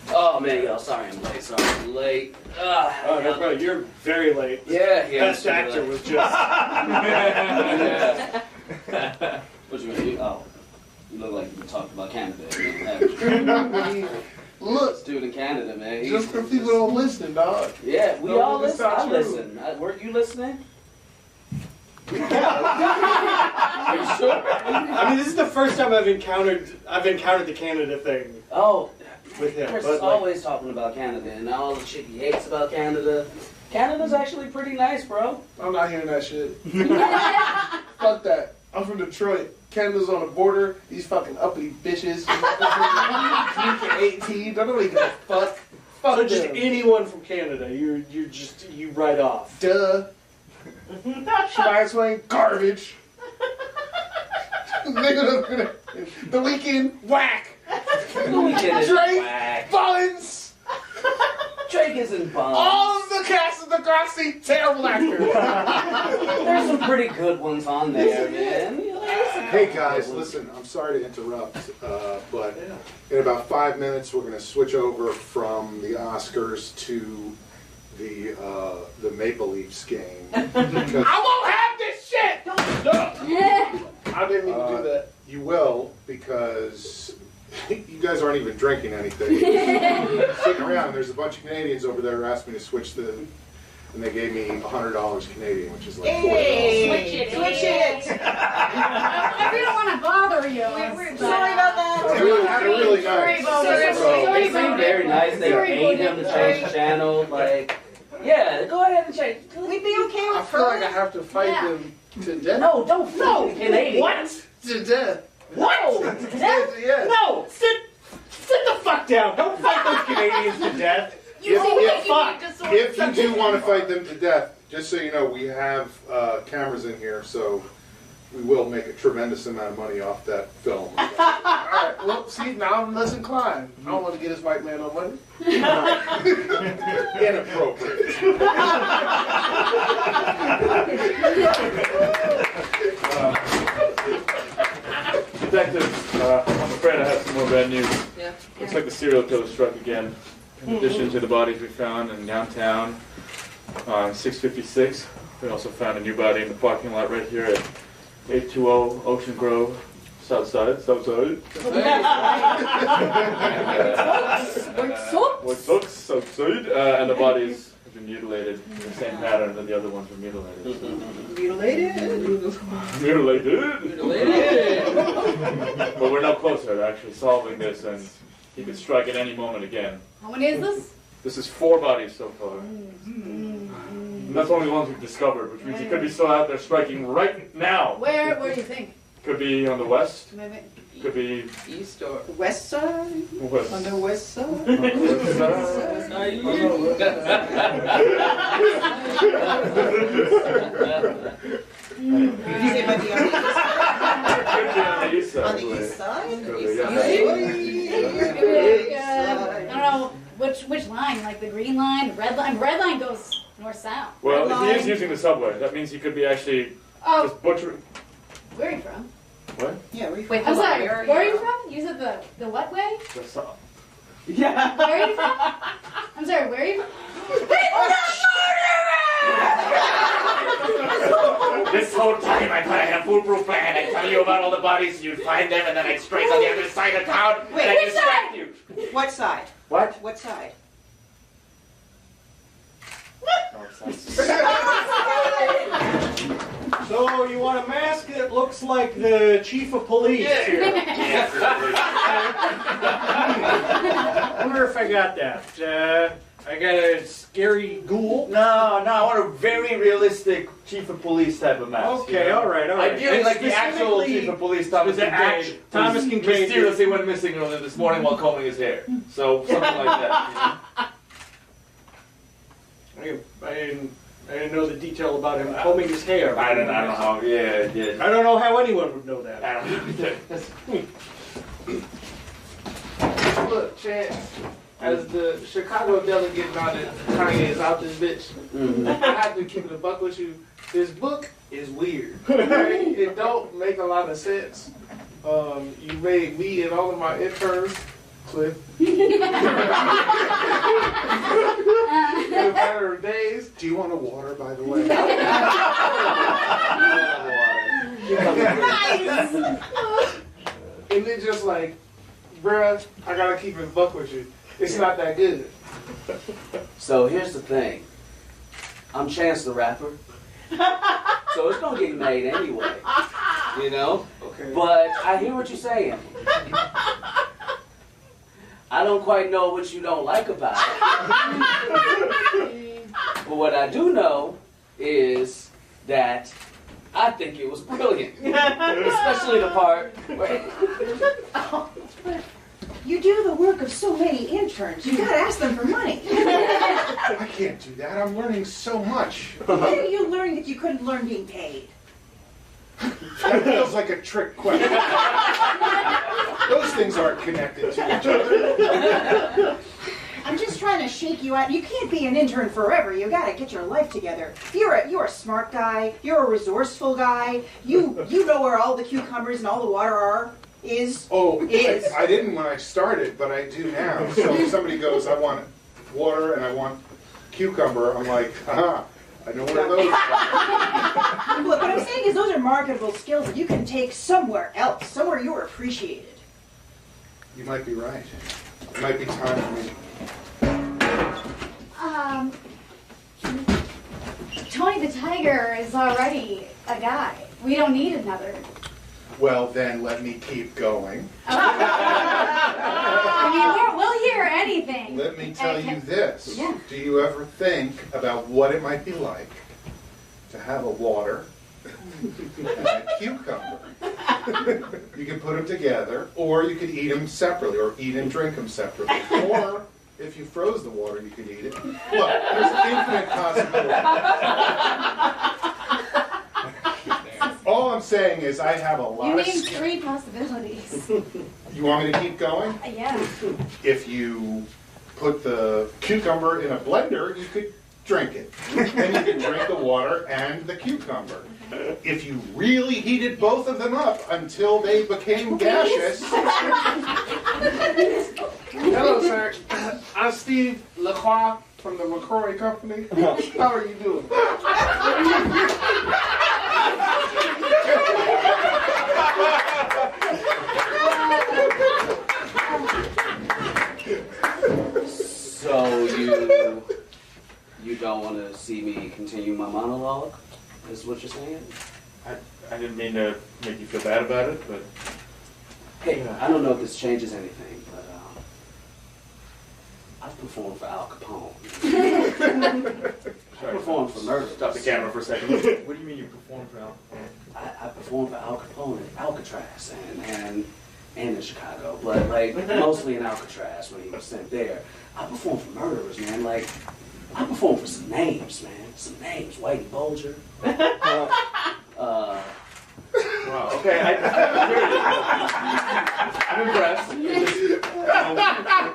Oh man, y'all, sorry I'm late. Sorry I'm late. Oh, no, bro, you're very late. Yeah. Best actor was just. Yeah. What you mean? Oh, you look like you talked about Canada. Look, Dude in Canada, man. just for people don't listen, dog. Yeah, we No, all it's listen. not I true. listen. Weren't you listening? Are you sure? I mean, this is the first time I've encountered the Canada thing Oh, with him. Chris But is always talking about Canada and all the shit he hates about Canada. Canada's actually pretty nice, bro. I'm not hearing that shit. Fuck that. I'm from Detroit. Canada's on the border. These fucking uppity bitches. Drinking 18. Don't nobody give a fuck. Fuck so just them. anyone from Canada, you write off. Duh. Shania Twain, garbage. Nigga, The Weeknd, whack. The Weeknd is Drake, whack. Buns. Drake isn't bum. All of the cast of Degrassi, terrible actors. There's some pretty good ones on there, man. You know, there's some Hey guys, listen, I'm sorry to interrupt, but in about 5 minutes we're going to switch over from the Oscars to the Maple Leafs game. I won't have this shit! I didn't mean to do that. You will, because you guys aren't even drinking anything. Sitting around, there's a bunch of Canadians over there who asked me to switch and they gave me $100 Canadian, which is like $40. Switch it. We don't want to bother you. Sorry about that. They're really nice. They seem very nice. They paid him to change the channel. Like, yeah, go ahead and change. We'd be okay I with feel like I have to fight them to death. No, don't fight the Canadians. What? To death. What? Yeah. No, sit the fuck down. Don't fight those Canadians to death. If you do want to fight them to death, just so you know, we have cameras in here, so we will make a tremendous amount of money off that film. Alright, well, see, now I'm less inclined. I don't want to get this white man no money. Inappropriate. Detective, I'm afraid I have some more bad news. Yeah. Looks like the serial killer struck again. In addition to the bodies we found in downtown on 656, we also found a new body in the parking lot right here at 820 Ocean Grove, Southside. Southside. And the bodies have been mutilated in the same pattern that the other ones were mutilated. Mutilated. But we're no closer to actually solving this, and he could strike at any moment again. How many is this? This is 4 bodies so far. And that's only the ones we've discovered, which means he could be still out there striking right now. Where do you think? Could be on the west. Maybe. Could be East or West side? west. On the west side? On the west side. You say it might be on the east side? Could be on the east side. On the east side? Could be, I don't know which line, like the green line, red line. Red line goes north-south. Well, he is using the subway. That means he could be actually just butchering. Where are you from? What? Yeah, where are you Wait, I'm sorry. Where are you from? You said the what way? The south. Yeah. Where are you from? I'm sorry. Where are you from? This whole time I thought I had a foolproof plan. I'd tell you about all the bodies, you'd find them, and then I'd straight on the other side of town, and I'd Which distract you. What side? What? What side? So you want a mask that looks like the chief of police here? I wonder if I got that. I got a scary ghoul. No, I want a very realistic chief of police type of mask. Okay, all right. Ideally, like the actual chief of police, Thomas Kincaid. Thomas Kincaid mysteriously went missing earlier this morning while combing his hair. So something like that. I didn't know the detail about him combing his hair. I don't know how. Yeah. I don't know how anyone would know that. I don't know. Look, Chance, as the Chicago delegate now that Kanye is out this bitch, I have to keep it a buck with you. This book is weird. Right? It don't make a lot of sense. You made me and all of my interns, Cliff, in a matter of days. Do you want a water, by the way? And then just like, bruh, I gotta keep it a buck with you. It's not that good. So here's the thing. I'm Chance the Rapper. So it's gonna get made anyway. You know? Okay. But I hear what you're saying. I don't quite know what you don't like about it. But what I do know is that I think it was brilliant. Especially the part where... You do the work of so many interns. You gotta ask them for money. I can't do that. I'm learning so much. When did you learn that you couldn't learn being paid? That feels like a trick question. Those things aren't connected to each other. I'm just trying to shake you out. You can't be an intern forever. You gotta get your life together. You're a smart guy. You're a resourceful guy. You know where all the cucumbers and all the water is. I didn't when I started, but I do now. So if somebody goes, I want water and I want cucumber, I'm like, I know where those are. Look, what I'm saying is those are marketable skills that you can take somewhere else, somewhere you're appreciated. You might be right. It might be time for me. Tony the Tiger is already a guy. We don't need another. Well, then let me keep going. I mean, we'll hear anything. Let me tell you this. Yeah. Do you ever think about what it might be like to have a water and a cucumber? You can put them together, or you could eat them separately, or eat and drink them separately. Or, if you froze the water, you could eat it. Look, there's infinite possibilities. All I'm saying is I have a lot You of... named 3 possibilities. You want me to keep going? Yeah. If you put the cucumber in a blender, you could drink it. Then you could drink the water and the cucumber. If you really heated both of them up until they became gaseous... Hello, sir. I'm Steve LaCroix from the LaCroix Company. How are you doing? So you don't want to see me continue my monologue? Is what you're saying? I didn't mean to make you feel bad about it, but... Hey, I don't know if this changes anything, but I've performed for Al Capone. I performed for murder. Stop the camera for a second. What do you mean you performed for Al Capone? I performed for Al Capone in Alcatraz and in Chicago, but like mostly in Alcatraz when he was sent there. I performed for murderers, man. Like I performed for some names, man. Some names. Whitey Bulger. Wow. Okay, I'm impressed.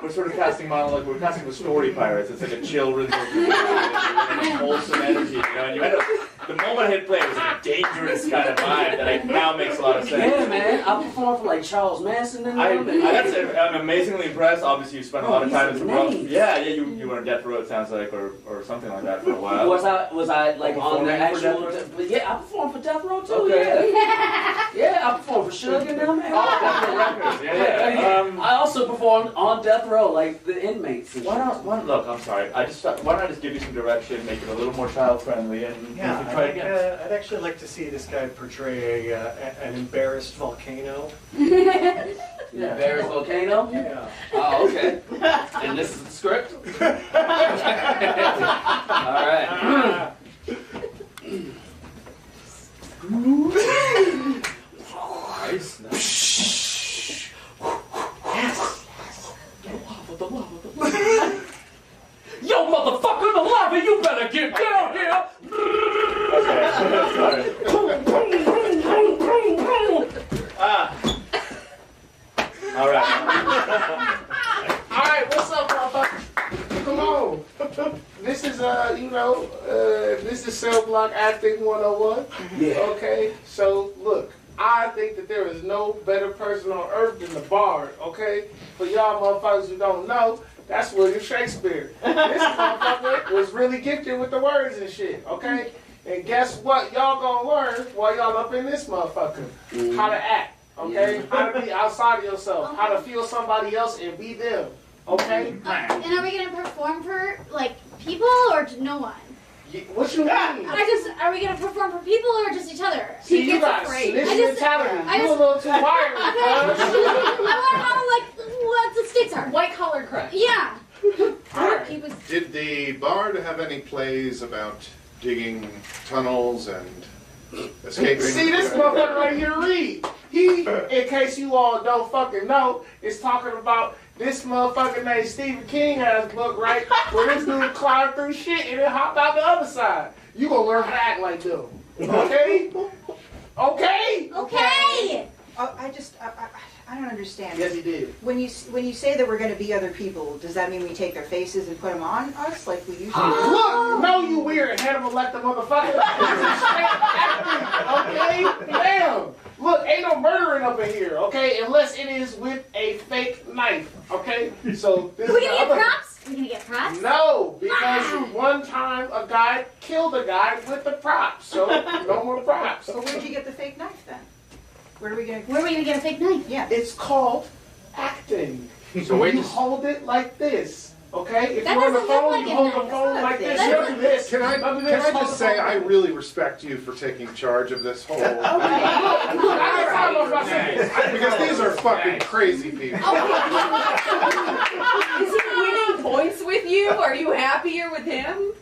We're sort of casting monologue. We're casting the story pirates. It's like a chill rhythm, wholesome energy, you know. And you end up. The moment I hit play, it was like a dangerous kind of vibe that now makes a lot of sense. Yeah, man. I performed for like Charles Manson and them. I'm amazingly impressed. Obviously, you spent a lot of time in some rough. Yeah, you were on death row. It sounds like, or something like that for a while. Was I like on the actual? But yeah, I performed for Death Row too. Okay. Yeah, I performed for Suge and them. I also performed on Death Row, like the inmates. Why not? Look, I'm sorry. Why don't I just give you some direction, make it a little more child friendly, and we can try again. I'd actually like to see this guy portray an embarrassed volcano. Embarrassed volcano? Yeah. Oh, okay. And this is the script? All right. Nice. Yes. Yo, motherfucker, the lava, you better get down here! All right. Alright, what's up, motherfucker? Come on. This is, this is Cell Block Acting 101. Yeah. Okay, so look, I think that there is no better person on earth than the Bard, okay? For y'all motherfuckers who don't know, that's William Shakespeare. This motherfucker was really gifted with the words and shit, okay? And guess what y'all gonna learn while y'all up in this motherfucker? How to act, okay? How to be outside of yourself, how to feel somebody else and be them, okay? And are we gonna perform for like people or no one? What you mean? Are we gonna perform for people or just each other? See, you got snitch mentality. You a little too wired. I want to know like what the stakes are. White collar crime. Yeah. Alright. Did the Bard have any plays about digging tunnels and escaping? See, this motherfucker right here read. He, in case you all don't fucking know, is talking about this motherfucker named Stephen King has a book, right? Where this dude climbed through shit and then hopped out the other side. You gonna learn how to act like them. Okay? Okay? Okay. I don't understand. Yes, he did. When you say that we're going to be other people, does that mean we take their faces and put them on us like we usually do? Look, no, you weird Hannibal Lecter motherfucker. Okay? Damn. Look, ain't no murdering up in here, okay? Unless it is with a fake knife, okay? So this Are we is gonna the get other- props? Are we gonna get props? No, because one time a guy killed a guy with the props, so no more props. So where'd you get the fake knife then? Where are we going to... Where are we gonna get a fake knife? Yeah. It's called acting. So wait, You hold it like this, okay? If That you're on the doesn't look phone, like you a hold knife. the phone like this. That's You not- do this. Can I do this, hold just the say phone. I really respect you for taking charge of this whole Okay, look, I don't know if I said this. because these are fucking crazy people. Is he winning points with you? Are you happier with him?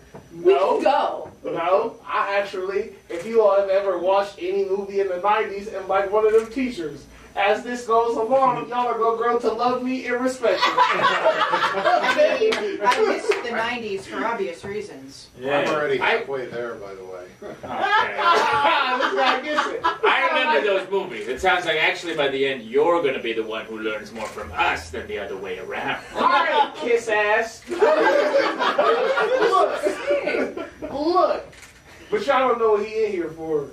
We No. can go. No, I actually, if you all have ever watched any movie in the 90s and like one of them teachers, as this goes along, y'all are going to grow to love me irrespective. I miss the 90s for obvious reasons. I'm already halfway there, by the way. This guy gets it. I remember those movies. It sounds like actually by the end you're going to be the one who learns more from us than the other way around. All right, kiss ass. Look. But y'all don't know what he in here for,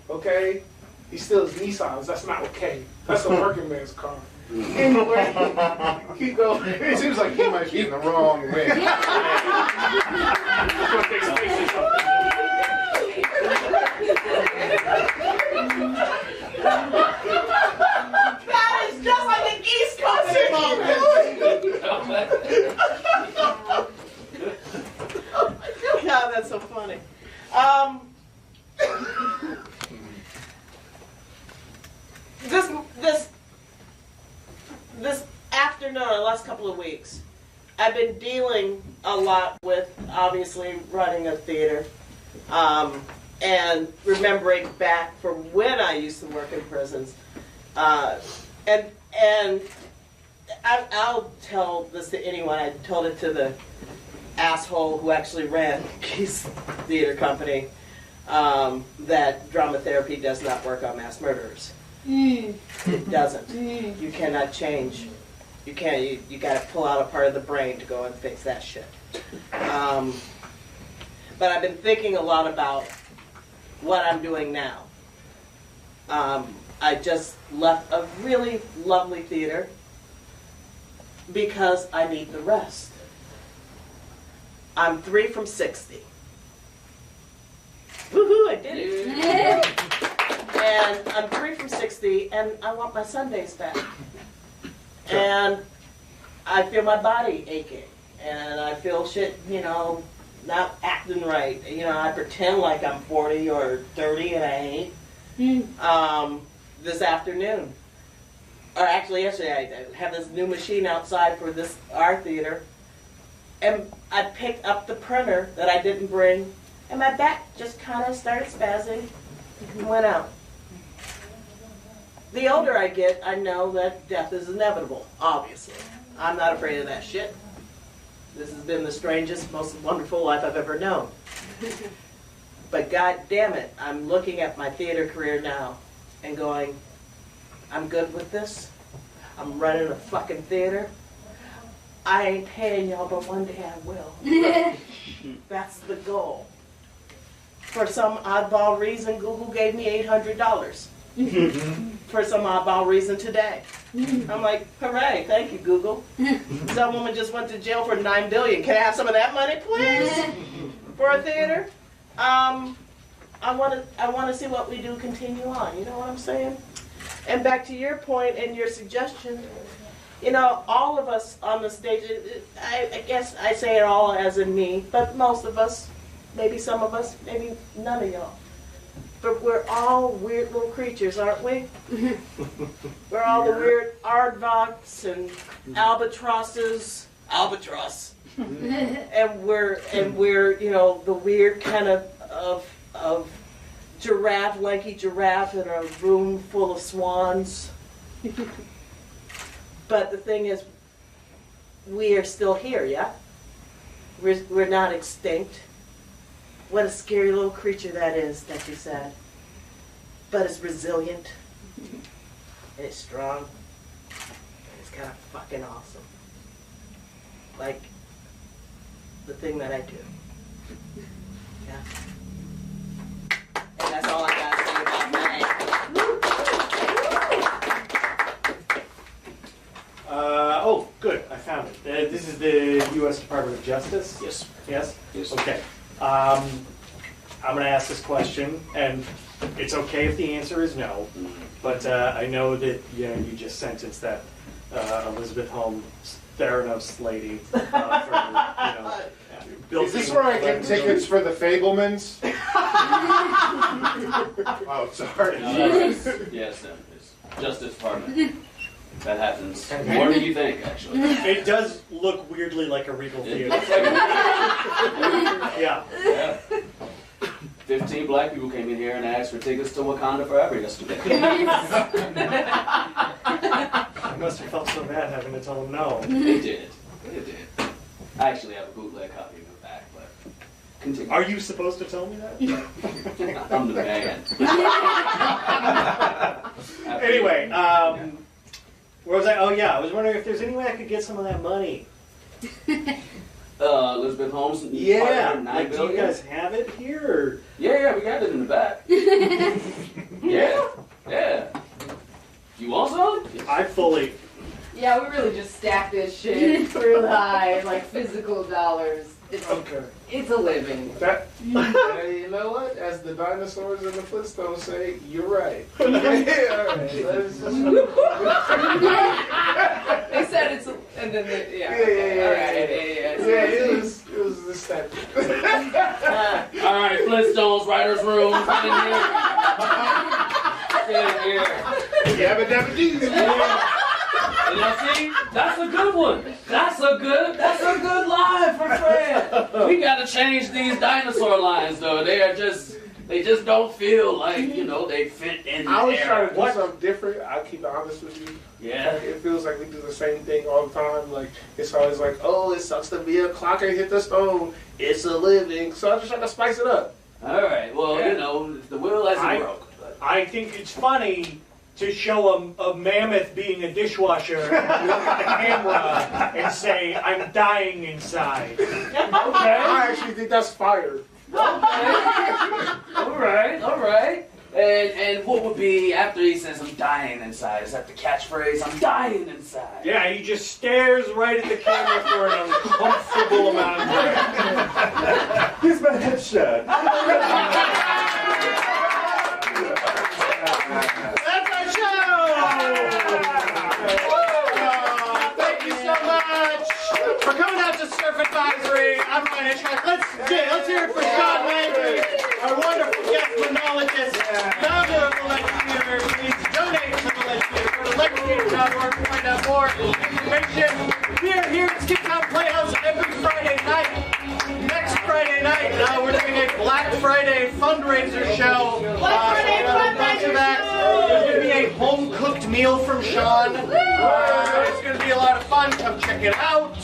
okay? He steals Nissans. That's not okay. That's a working man's car. Anyway, keep going. It seems like he might be in the wrong way. That is just like an East Coast Oh my God, that's so funny. This afternoon, or the last couple of weeks, I've been dealing a lot with obviously running a theater, and remembering back from when I used to work in prisons, and I'll tell this to anyone. I told it to the asshole who actually ran Keith's theater company, that drama therapy does not work on mass murderers. It doesn't. You cannot change. You can't. You got to pull out a part of the brain to go and fix that shit. But I've been thinking a lot about what I'm doing now. I just left a really lovely theater because I need the rest. I'm 3 from 60. Woohoo, I did it. And I'm 3 from 60, and I want my Sundays back. And I feel my body aching, and I feel shit, not acting right. I pretend like I'm 40 or 30, and I ain't. This afternoon, or actually yesterday, I have this new machine outside for our theater, and I picked up the printer that I didn't bring, and my back just kind of started spazzing and went out. The older I get, I know that death is inevitable, obviously. I'm not afraid of that shit. This has been the strangest, most wonderful life I've ever known. But God damn it, I'm looking at my theater career now and going, I'm good with this. I'm running a fucking theater. I ain't paying y'all, but one day I will. That's the goal. For some oddball reason, Google gave me $800. For some oddball reason today. I'm like, hooray, thank you, Google. Some woman just went to jail for $9 billion. Can I have some of that money, please? For a theater? I want to see what we do continue on. You know what I'm saying? And back to your point and your suggestion, all of us on the stage, I guess I say it all as in me, but most of us, maybe some of us, maybe none of y'all. But we're all weird little creatures, aren't we? We're all the weird aardvarks and albatrosses. Albatross. and we're the weird kind of giraffe, lanky giraffe in a room full of swans. But the thing is, we are still here, yeah? We're not extinct. What a scary little creature that is, that you said. But it's resilient. and it's strong, and it's kind of fucking awesome. Like the thing that I do. Yeah. And that's all I gotta say about mine. Oh, good. I found it. This is the U.S. Department of Justice? Yes. Yes? Yes. Okay. I'm going to ask this question, and it's okay if the answer is no, but I know that you just sentenced that Elizabeth Holmes Theranos lady for Is this where I get tickets for the Fablemans? Oh, sorry. Yes, it's Justice Department. That happens more than you think, actually. It does look weirdly like a Regal It Theater. looks like Yeah. Yeah. 15 black people came in here and asked for tickets to Wakanda Forever yesterday. I must have felt so bad having to tell them no. They did. They did. I actually have a bootleg copy of it back, but continue. Are you supposed to tell me that? I'm the man. Anyway, where was I? Oh yeah, I was wondering if there's any way I could get some of that money. Elizabeth Holmes. Yeah, $9 like, do you billion? guys have it here? Or? Yeah, we got it in the back. Yeah. You want some? I fully. Yeah, we really just stacked this shit real high, like physical dollars. It's a living. That, hey, you know what? As the dinosaurs and the Flintstones say, you're right. Yeah, all right. Let's just- They said it's, and then they, Yeah. yeah. It was the step. All right, Flintstones, writer's room. Get in here. Yabba dabba doo. And now see, that's a good one. That's a good line for Fred. We gotta change these dinosaur lines though. They just don't feel like, they fit in I was there. trying to do something different. I'll keep it honest with you. Yeah. Like, it feels like we do the same thing all the time. Like, it's always like, oh, it sucks to be a clock and hit the stone. It's a living. So I just try to spice it up. All right. Well, the wheel hasn't broke. But. I think it's funny to show a mammoth being a dishwasher and look at the camera and say, "I'm dying inside." Okay. I actually think that's fire. All right. And what would be after he says, "I'm dying inside"? Is that the catchphrase? "I'm dying inside." Yeah, he just stares right at the camera for an uncomfortable amount of time. Here's my headshot. That's our show! Thank you so much for coming out to Surf Advisory. I'm Ryan Hitchcock. Let's hear it for Shaun Landry, our wonderful guest monologist, founder of the Ledge Theater. Please donate to the Ledge Theater. Go to ledgetheater.org to find out more information. We are here at Skiptown Playhouse every Friday night. Next Friday night, we're doing a Black Friday fundraiser show. Black Friday fundraiser show! There's going to be a home-cooked meal from Shaun. It's going to be a lot of fun. Come check it out.